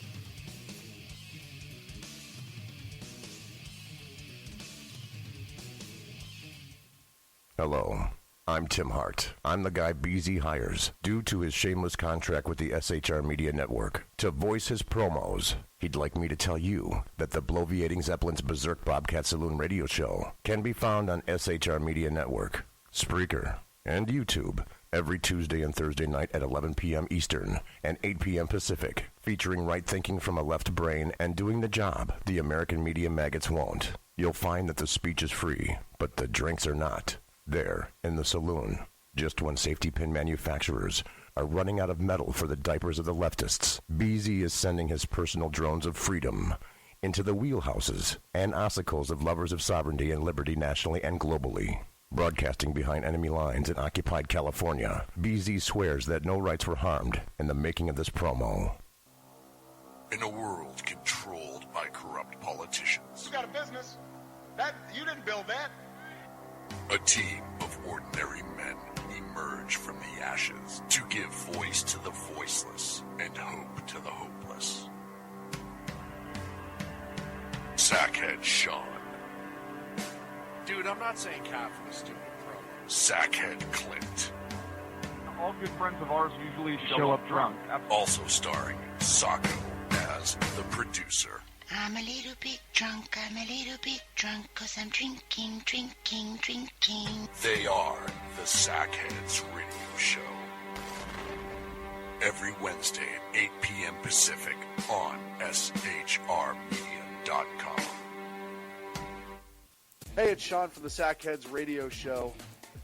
Hello, I'm Tim Hart. I'm the guy BZ hires, due to his shameless contract with the SHR Media Network, to voice his promos. He'd like me to tell you that the Bloviating Zeppelin's Berserk Bobcat Saloon radio show can be found on SHR Media Network, Spreaker, and YouTube every Tuesday and Thursday night at 11 p.m. Eastern and 8 p.m. Pacific, featuring right thinking from a left brain and doing the job the American media maggots won't. You'll find that the speech is free, but the drinks are not. There, in the saloon, just when safety pin manufacturers are running out of metal for the diapers of the leftists, BZ is sending his personal drones of freedom into the wheelhouses and ossicles of lovers of sovereignty and liberty nationally and globally. Broadcasting behind enemy lines in occupied California, BZ swears that no rights were harmed in the making of this promo. In a world controlled by corrupt politicians, You got a business. That you didn't build that. a team of ordinary men emerge from the ashes to give voice to the voiceless and hope to the hopeless. Sackhead Sean, Dude, I'm not saying cap for the stupid program. Sackhead Clint, All good friends of ours usually show up drunk. also starring Sacco as the producer. I'm a little bit drunk, 'cause I'm drinking. They are the Sackheads Radio Show. Every Wednesday at 8 p.m. Pacific on shrmedia.com. Hey, it's Sean from the Sackheads Radio Show,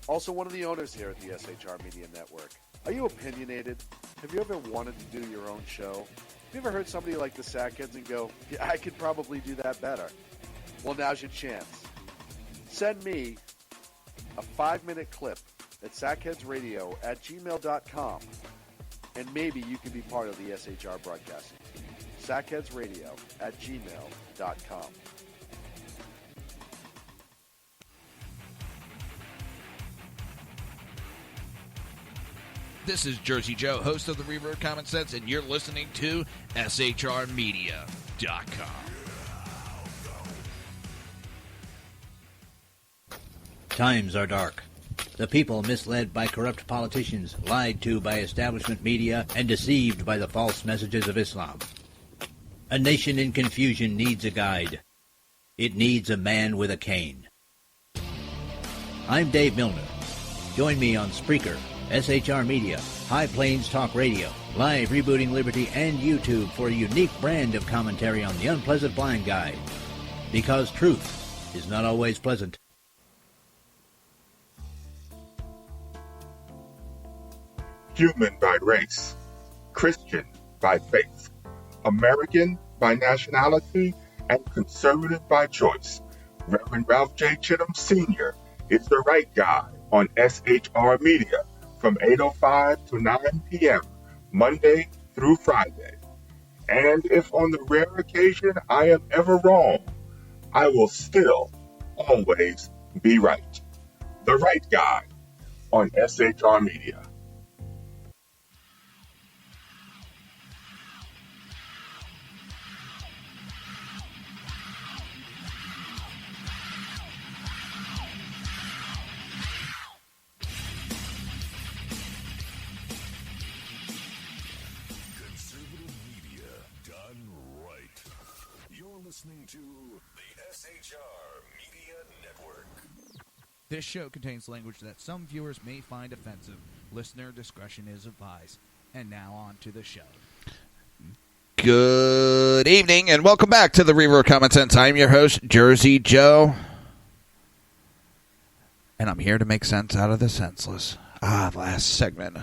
also one of the owners here at the SHR Media Network. Are you opinionated? Have you ever wanted to do your own show? Have you ever heard somebody like the Sackheads and go, yeah, I could probably do that better? Well, now's your chance. Send me a 5-minute clip at sackheadsradio@gmail.com, and maybe you can be part of the SHR broadcasting team. sackheadsradio@gmail.com. This is Jersey Joe, host of the Reaver of Common Sense, and you're listening to shrmedia.com. Times are dark. The people misled by corrupt politicians, lied to by establishment media, and deceived by the false messages of Islam. A nation in confusion needs a guide. It needs a man with a cane. I'm Dave Milner. Join me on Spreaker, SHR Media, High Plains Talk Radio, Live Rebooting Liberty, and YouTube for a unique brand of commentary on the unpleasant blind guide. Because truth is not always pleasant. Human by race, Christian by faith, American by nationality, and conservative by choice. Reverend Ralph J. Chittum Sr. is the right guy on SHR Media from 8:05 to 9 p.m. Monday through Friday. And if on the rare occasion I am ever wrong, I will still always be right. The right guy on SHR Media. Listening to the SHR Media Network. This show contains language that some viewers may find offensive. Listener discretion is advised. And now on to the show. Good evening, and welcome back to the Reaver of Common Sense. I'm your host, Jersey Joe. And I'm here to make sense out of the senseless. Last segment.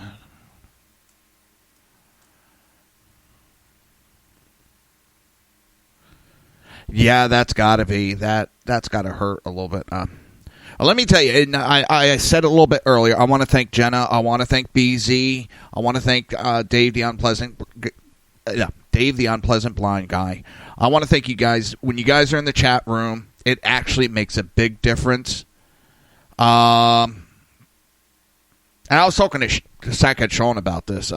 Yeah, that's got to be. That's got to hurt a little bit. Let me tell you, and I said it a little bit earlier, I want to thank Jenna. I want to thank BZ. I want to thank Dave, the unpleasant blind guy. I want to thank you guys. When you guys are in the chat room, it actually makes a big difference. And I was talking to Sackhead Sean about this.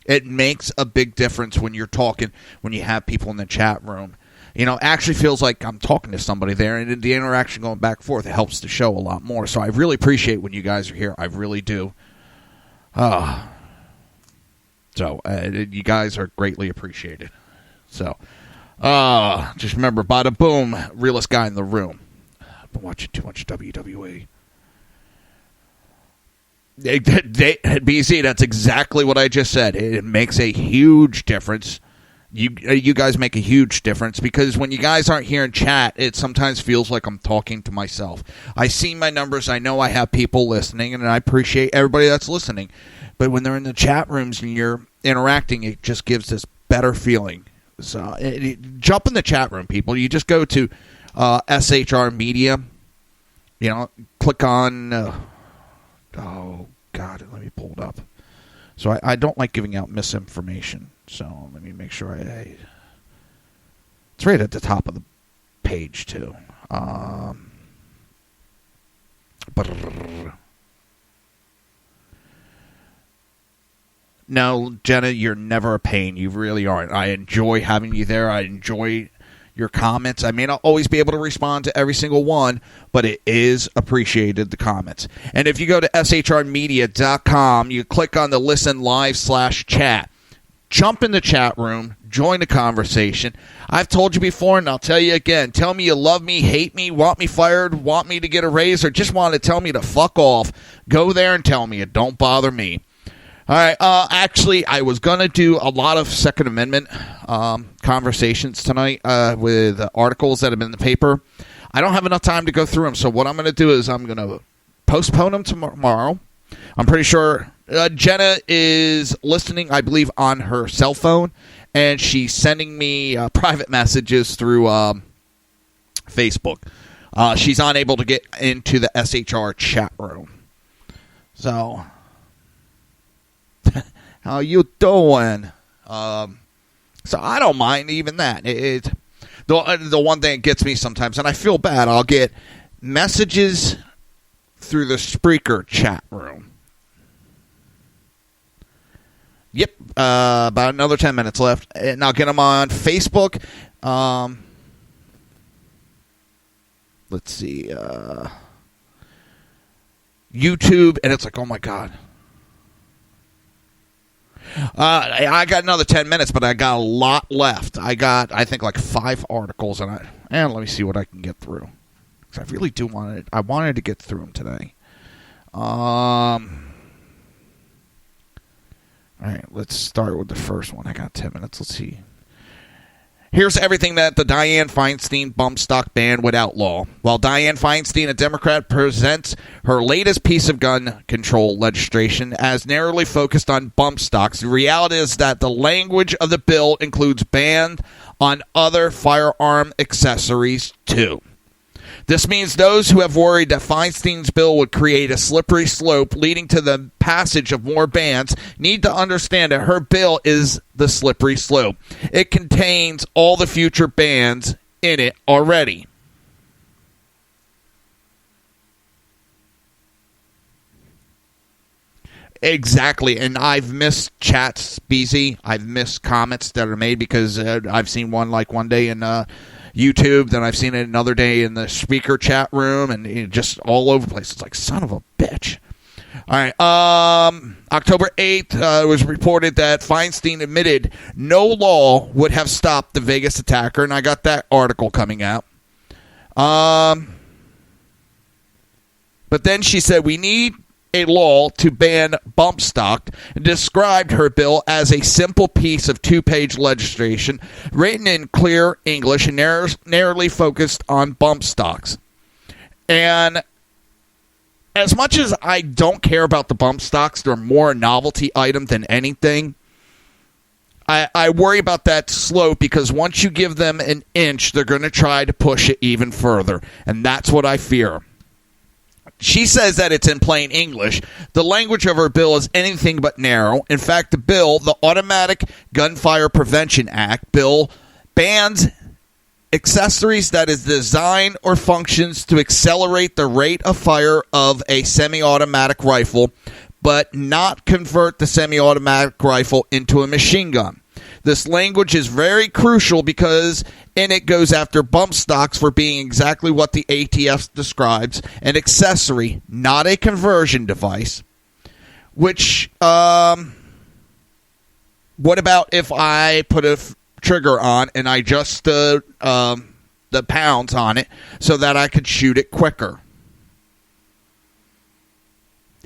It makes a big difference when you're talking, when you have people in the chat room. You know, actually feels like I'm talking to somebody there, and the interaction going back and forth, it helps the show a lot more. So I really appreciate when you guys are here. I really do. So you guys are greatly appreciated. So just remember, bada boom, realest guy in the room. I've been watching too much WWE. BC, that's exactly what I just said. It makes a huge difference. You guys make a huge difference because when you guys aren't here in chat, it sometimes feels like I'm talking to myself. I see my numbers. I know I have people listening, and I appreciate everybody that's listening. But when they're in the chat rooms and you're interacting, it just gives this better feeling. So jump in the chat room, people. You just go to SHR Media. You know, click on... oh, God, let me pull it up. So I don't like giving out misinformation. So let me make sure it's right at the top of the page, too. No, Jenna, you're never a pain. You really aren't. I enjoy having you there. I enjoy your comments. I may not always be able to respond to every single one, but it is appreciated, the comments. And if you go to shrmedia.com, you click on the listen live/chat. Jump in the chat room, join the conversation. I've told you before, and I'll tell you again. Tell me you love me, hate me, want me fired, want me to get a raise, or just want to tell me to fuck off. Go there and tell me it. Don't bother me. All right. Actually, I was going to do a lot of Second Amendment conversations tonight with articles that have been in the paper. I don't have enough time to go through them, so what I'm going to do is I'm going to postpone them tomorrow. I'm pretty sure Jenna is listening, I believe, on her cell phone, and she's sending me private messages through Facebook. She's unable to get into the SHR chat room. So, how you doing? So I don't mind even that. The one thing that gets me sometimes, and I feel bad, I'll get messages through the Spreaker chat room. Yep, about another 10 minutes left. And I'll get them on Facebook. Let's see. YouTube, and it's like, oh my God. I got another 10 minutes, but I got a lot left. I got, I think, like 5 articles, and let me see what I can get through. Because I really do want it. I wanted to get through them today. All right, let's start with the first one. I got 10 minutes. Let's see. Here's everything that the Dianne Feinstein bump stock ban would outlaw. While Dianne Feinstein, a Democrat, presents her latest piece of gun control legislation as narrowly focused on bump stocks, the reality is that the language of the bill includes bans on other firearm accessories, too. This means those who have worried that Feinstein's bill would create a slippery slope leading to the passage of more bans need to understand that her bill is the slippery slope. It contains all the future bans in it already. Exactly, and I've missed chats, BZ. I've missed comments that are made because I've seen one like one day in YouTube, then I've seen it another day in the speaker chat room, and just all over the place. It's like, son of a bitch. All right, October 8th, it was reported that Feinstein admitted no law would have stopped the Vegas attacker, and I got that article coming out. But then she said, we need a law to ban bump stock, and described her bill as a simple piece of 2-page legislation written in clear English and narrowly focused on bump stocks. And as much as I don't care about the bump stocks, they're more a novelty item than anything. I worry about that slope because once you give them an inch, they're going to try to push it even further, and that's what I fear. She says that it's in plain English. The language of her bill is anything but narrow. In fact, the bill, the Automatic Gunfire Prevention Act bill, bans accessories that is designed or functions to accelerate the rate of fire of a semi-automatic rifle, but not convert the semi-automatic rifle into a machine gun. This language is very crucial because in it goes after bump stocks for being exactly what the ATF describes, an accessory, not a conversion device. Which, what about if I put a trigger on and I adjust the pounds on it so that I could shoot it quicker?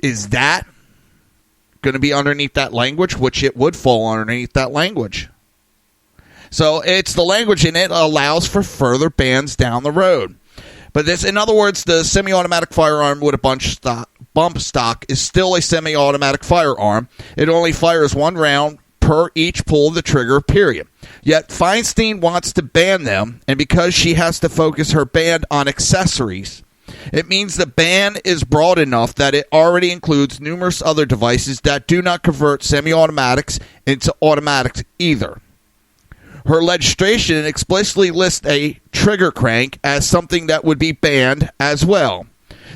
Is that going to be underneath that language? Which it would fall underneath that language. So it's the language in it allows for further bans down the road. But this, in other words, the semi-automatic firearm with a bump stock is still a semi-automatic firearm. It only fires 1 round per each pull of the trigger, period. Yet Feinstein wants to ban them, and because she has to focus her ban on accessories, it means the ban is broad enough that it already includes numerous other devices that do not convert semi-automatics into automatics either. Her legislation explicitly lists a trigger crank as something that would be banned as well.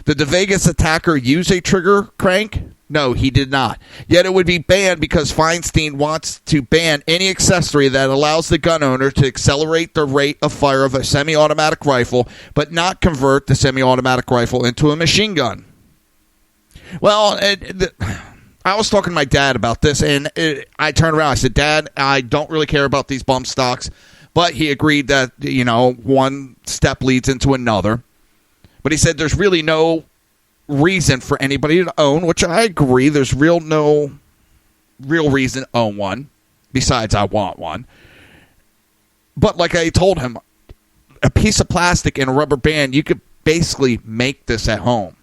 Did the Vegas attacker use a trigger crank? No, he did not. Yet it would be banned because Feinstein wants to ban any accessory that allows the gun owner to accelerate the rate of fire of a semi-automatic rifle, but not convert the semi-automatic rifle into a machine gun. Well, I was talking to my dad about this, and I turned around. I said, Dad, I don't really care about these bump stocks. But he agreed that, one step leads into another. But he said there's really no reason for anybody to own, which I agree. There's no real reason to own one, besides I want one. But like I told him, a piece of plastic and a rubber band, you could basically make this at home.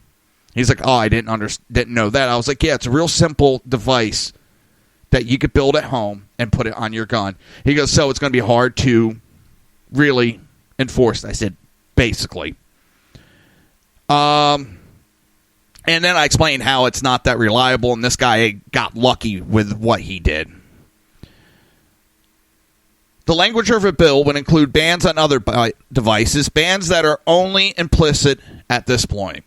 He's like, oh, I didn't know that. I was like, yeah, it's a real simple device that you could build at home and put it on your gun. He goes, so it's going to be hard to really enforce. I said, basically. And then I explained how it's not that reliable, and this guy got lucky with what he did. The language of a bill would include bans on other devices, bans that are only implicit at this point.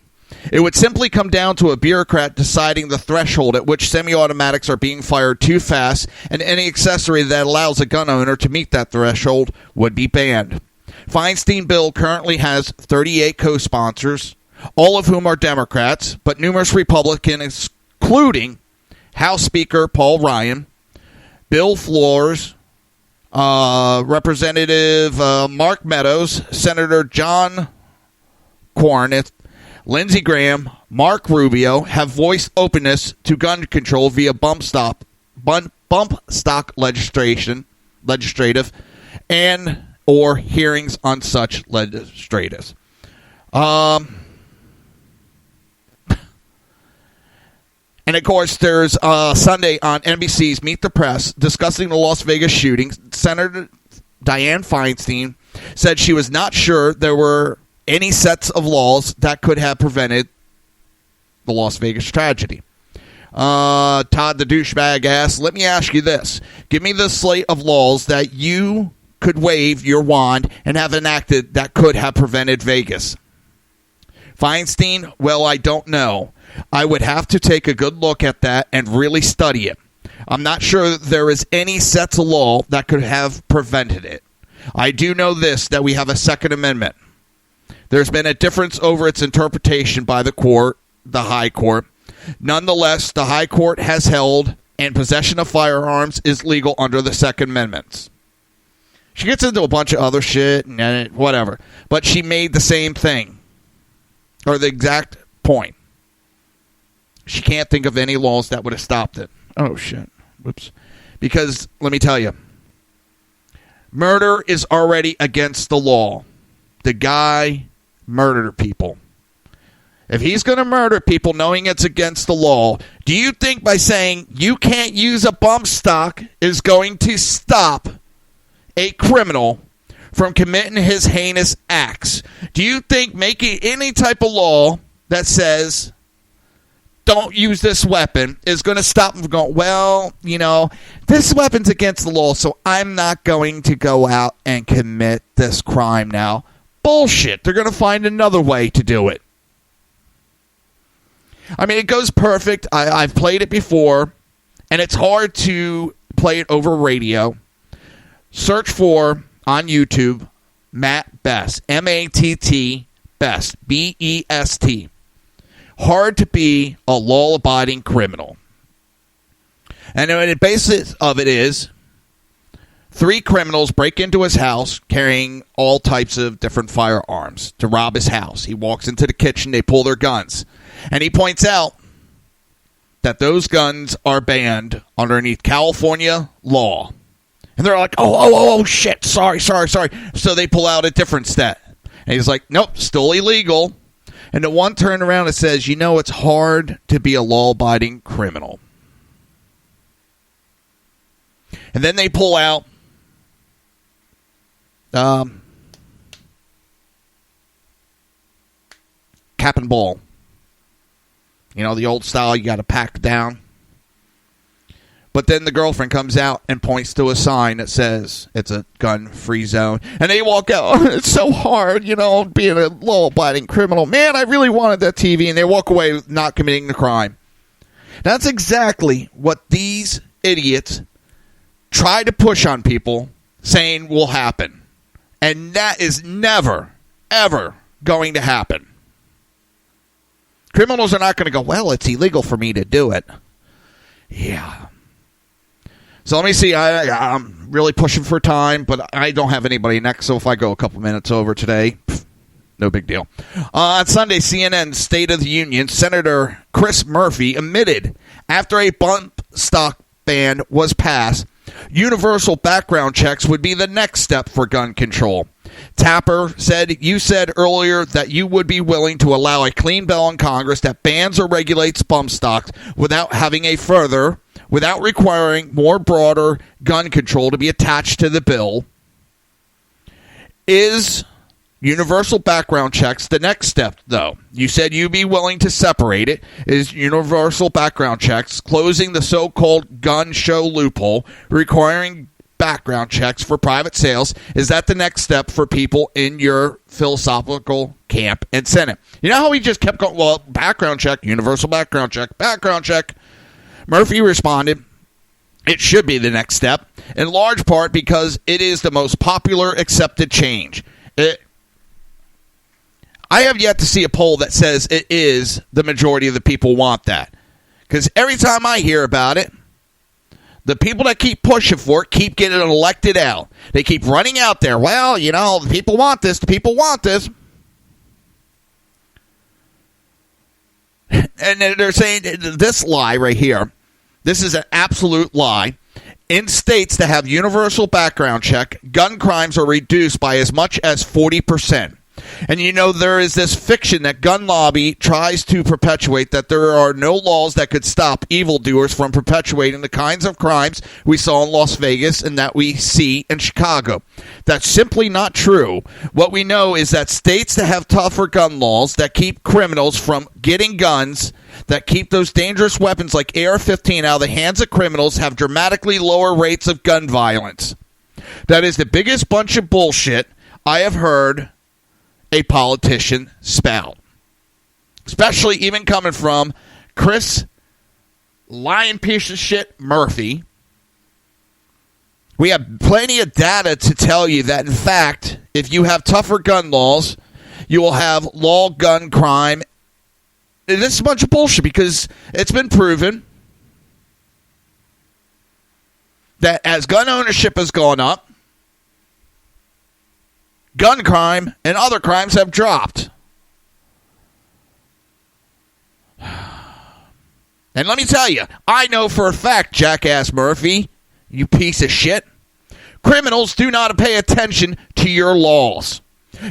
It would simply come down to a bureaucrat deciding the threshold at which semi-automatics are being fired too fast, and any accessory that allows a gun owner to meet that threshold would be banned. Feinstein bill currently has 38 co-sponsors. all of whom are Democrats, but numerous Republicans, including House Speaker Paul Ryan, Bill Flores, Representative Mark Meadows, Senator John Cornyn, Lindsey Graham, Mark Rubio, have voiced openness to gun control via bump stock legislative and or hearings on such legislatives. And, of course, there's Sunday on NBC's Meet the Press discussing the Las Vegas shooting. Senator Dianne Feinstein said she was not sure there were any sets of laws that could have prevented the Las Vegas tragedy. Todd the douchebag asked, let me ask you this. Give me the slate of laws that you could wave your wand and have enacted that could have prevented Vegas. Feinstein, well, I don't know. I would have to take a good look at that and really study it. I'm not sure there is any sets of law that could have prevented it. I do know this, that we have a Second Amendment. There's been a difference over its interpretation by the court, the High Court. Nonetheless, the High Court has held and possession of firearms is legal under the Second Amendment. She gets into a bunch of other shit and whatever, but she made the same thing, or the exact point. She can't think of any laws that would have stopped it. Oh, shit. Whoops. Because, let me tell you, murder is already against the law. The guy murdered people. If he's going to murder people knowing it's against the law, do you think by saying you can't use a bump stock is going to stop a criminal from committing his heinous acts? Do you think making any type of law that says don't use this weapon is going to stop him from going, well, you know, this weapon's against the law, so I'm not going to go out and commit this crime now? Bullshit. They're going to find another way to do it. I mean, it goes perfect. I've played it before, and it's hard to play it over radio. Search for, on YouTube, Matt Best. M-A-T-T, Best. B-E-S-T. Hard to be a law-abiding criminal. And the basis of it is 3 criminals break into his house carrying all types of different firearms to rob his house. He walks into the kitchen, they pull their guns. And he points out that those guns are banned underneath California law. And they're like, oh, shit, sorry. So they pull out a different stat. And he's like, nope, still illegal. And the one turned around and says, you know, it's hard to be a law-abiding criminal. And then they pull out cap and ball. You know, the old style, you got to pack down. But then the girlfriend comes out and points to a sign that says it's a gun-free zone. And they walk out, oh, it's so hard, you know, being a law-abiding criminal. Man, I really wanted that TV. And they walk away not committing the crime. That's exactly what these idiots try to push on people saying will happen. And that is never, ever going to happen. Criminals are not going to go, well, it's illegal for me to do it. Yeah. So let me see. I'm really pushing for time, but I don't have anybody next, so if I go a couple minutes over today, no big deal. On Sunday, CNN's State of the Union, Senator Chris Murphy admitted after a bump stock ban was passed, universal background checks would be the next step for gun control. Tapper said, you said earlier that you would be willing to allow a clean bill in Congress that bans or regulates bump stocks without requiring more broader gun control to be attached to the bill. Is universal background checks the next step, though? You said you'd be willing to separate it. Is universal background checks closing the so-called gun show loophole, requiring background checks for private sales? Is that the next step for people in your philosophical camp and Senate? You know how he just kept going, well, background check, universal background check, background check. Murphy responded, it should be the next step, in large part because it is the most popular accepted change. I have yet to see a poll that says it is the majority of the people want that. Because every time I hear about it, the people that keep pushing for it keep getting elected out. They keep running out there. Well, you know, the people want this. The people want this. And they're saying this lie right here. This is an absolute lie. In states that have universal background check, gun crimes are reduced by as much as 40%. And you know, there is this fiction that gun lobby tries to perpetuate, that there are no laws that could stop evildoers from perpetuating the kinds of crimes we saw in Las Vegas and that we see in Chicago. That's simply not true. What we know is that states that have tougher gun laws, that keep criminals from getting guns, that keep those dangerous weapons like AR-15 out of the hands of criminals, have dramatically lower rates of gun violence. That is the biggest bunch of bullshit I have heard a politician spout. Especially even coming from Chris lying piece of shit Murphy. We have plenty of data to tell you that, in fact, if you have tougher gun laws, you will have low gun crime. This is a bunch of bullshit because it's been proven that as gun ownership has gone up, gun crime and other crimes have dropped. And let me tell you, I know for a fact, Jackass Murphy, you piece of shit, criminals do not pay attention to your laws.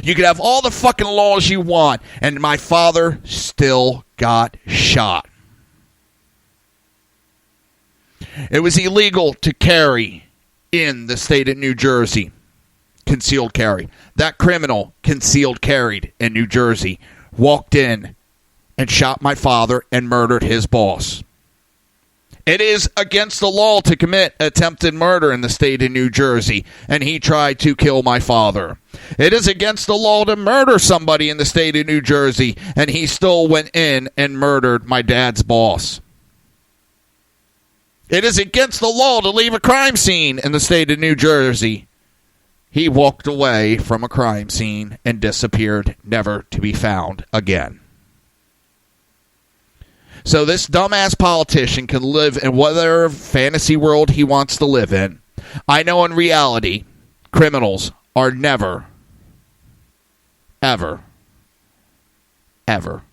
You can have all the fucking laws you want, and my father still got shot. It was illegal to carry in the state of New Jersey. Concealed carry. That criminal concealed carried in New Jersey, walked in and shot my father and murdered his boss. It is against the law to commit attempted murder in the state of New Jersey, and he tried to kill my father. It is against the law to murder somebody in the state of New Jersey, and he still went in and murdered my dad's boss. It is against the law to leave a crime scene in the state of New Jersey. He walked away from a crime scene and disappeared, never to be found again. So this dumbass politician can live in whatever fantasy world he wants to live in. I know in reality, criminals are never, ever, ever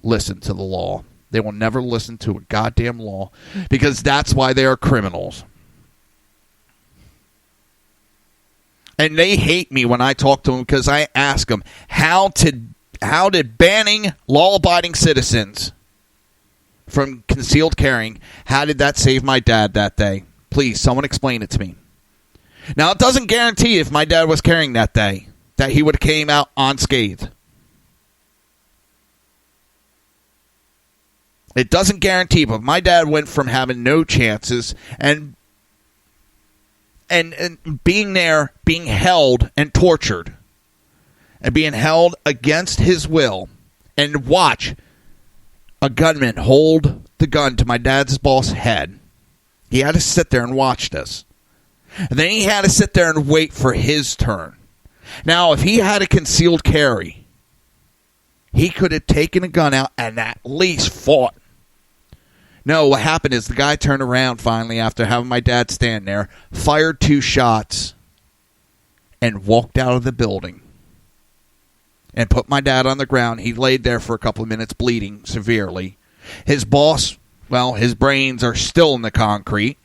listen to the law. They will never listen to a goddamn law because that's why they are criminals. And they hate me when I talk to them because I ask them, how did banning law-abiding citizens from concealed carrying, how did that save my dad that day? Please, someone explain it to me. Now, it doesn't guarantee if my dad was carrying that day that he would have came out unscathed. It doesn't guarantee, but my dad went from having no chances and being there, being held and tortured, and being held against his will, and watch a gunman hold the gun to my dad's boss' head. He had to sit there and watch this. And then he had to sit there and wait for his turn. Now, if he had a concealed carry, he could have taken a gun out and at least fought. No, what happened is the guy turned around finally after having my dad stand there, fired 2 shots, and walked out of the building. And put my dad on the ground. He laid there for a couple of minutes bleeding severely. His boss, well, his brains are still in the concrete.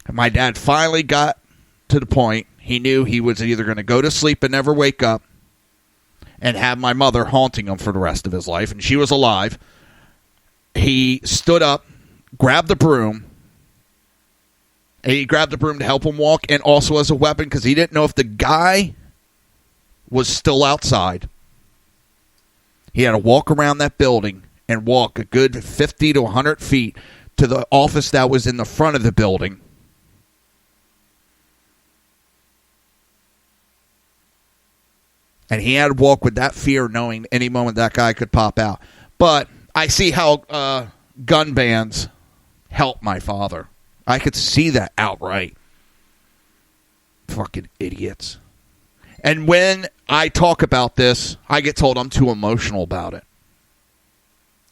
And my dad finally got to the point he knew he was either going to go to sleep and never wake up and have my mother haunting him for the rest of his life, and she was alive. He stood up, grabbed the broom. He grabbed the broom to help him walk and also as a weapon because he didn't know if the guy was still outside. He had to walk around that building and walk a good 50 to 100 feet to the office that was in the front of the building. And he had to walk with that fear, knowing any moment that guy could pop out. But I see how gun bans help my father. I could see that outright. Fucking idiots. And when I talk about this, I get told I'm too emotional about it.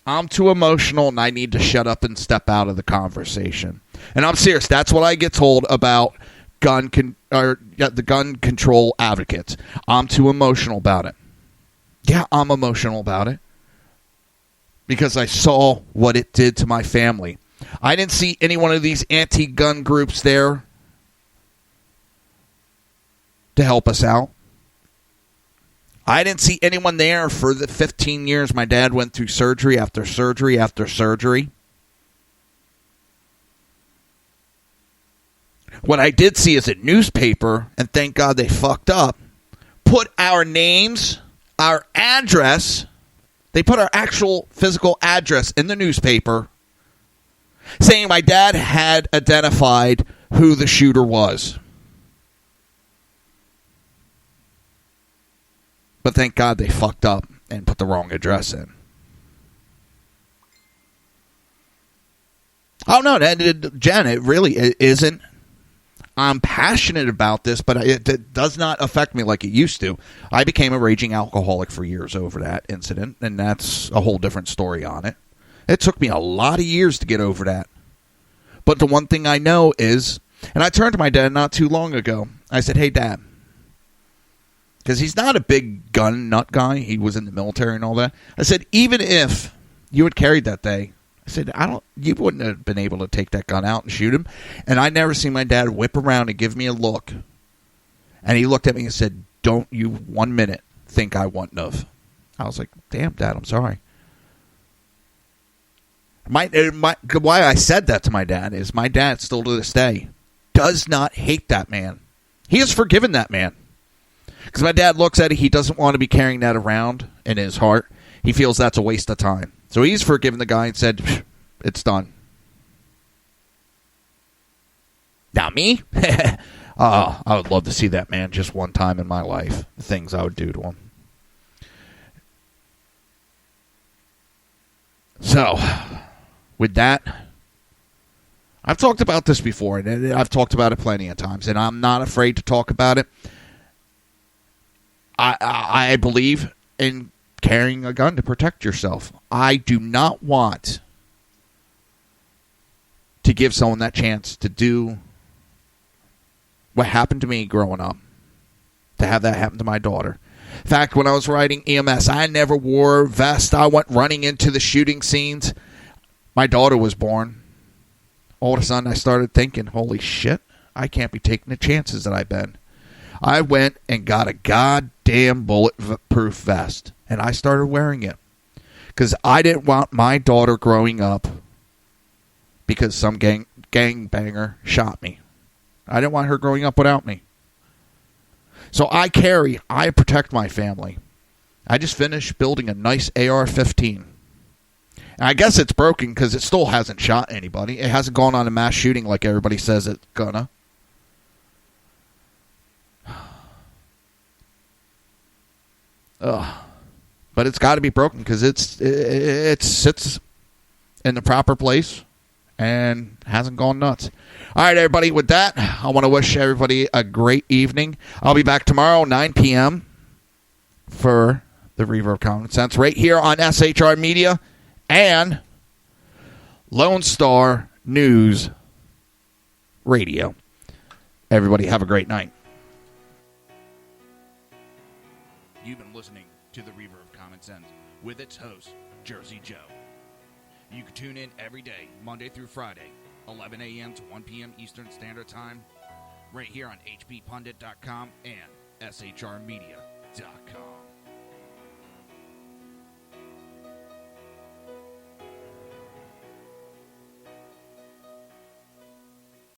I'm too emotional and I need to shut up and step out of the conversation. And I'm serious. That's what I get told about the gun control advocates. I'm too emotional about it. Yeah, I'm emotional about it. Because I saw what it did to my family. I didn't see any one of these anti-gun groups there to help us out. I didn't see anyone there for the 15 years my dad went through surgery after surgery after surgery. What I did see is a newspaper, and thank God they fucked up, put our names, our address, they put our actual physical address in the newspaper saying my dad had identified who the shooter was. But thank God they fucked up and put the wrong address in. Oh, no, Jen, it really isn't. I'm passionate about this, but it does not affect me like it used to. I became a raging alcoholic for years over that incident, and that's a whole different story on it. It took me a lot of years to get over that. But the one thing I know is, and I turned to my dad not too long ago. I said, hey, Dad, because he's not a big gun nut guy. He was in the military and all that. I said, even if you had carried that day, I said, you wouldn't have been able to take that gun out and shoot him. And I never seen my dad whip around and give me a look. And he looked at me and said, don't you 1 minute think I wouldn't have. I was like, damn, Dad, I'm sorry. Why I said that to my dad is my dad still to this day does not hate that man. He has forgiven that man. Because my dad looks at it, he doesn't want to be carrying that around in his heart. He feels that's a waste of time. So he's forgiven the guy and said, it's done. Now me? I would love to see that man just one time in my life. The things I would do to him. So, with that, I've talked about this before, and I've talked about it plenty of times, and I'm not afraid to talk about it. I believe in carrying a gun to protect yourself. I do not want to give someone that chance to do what happened to me growing up, to have that happen to my daughter. In fact, when I was riding EMS, I never wore a vest. I went running into the shooting scenes. My daughter was born. All of a sudden, I started thinking, holy shit, I can't be taking the chances that I've been. I went and got a goddamn bulletproof vest, and I started wearing it because I didn't want my daughter growing up because some gangbanger shot me. I didn't want her growing up without me. So I protect my family. I just finished building a nice AR-15. And I guess it's broken because it still hasn't shot anybody. It hasn't gone on a mass shooting like everybody says it's gonna. But it's got to be broken because it sits in the proper place and hasn't gone nuts. All right, everybody, with that, I want to wish everybody a great evening. I'll be back tomorrow, 9 p.m. for the Reaver of Common Sense right here on SHR Media and Lone Star News Radio. Everybody have a great night. You've been listening to the Reaver of Common Sense with its host, Jersey Joe. You can tune in every day, Monday through Friday, 11 a.m. to 1 p.m. Eastern Standard Time, right here on hppundit.com and shrmedia.com.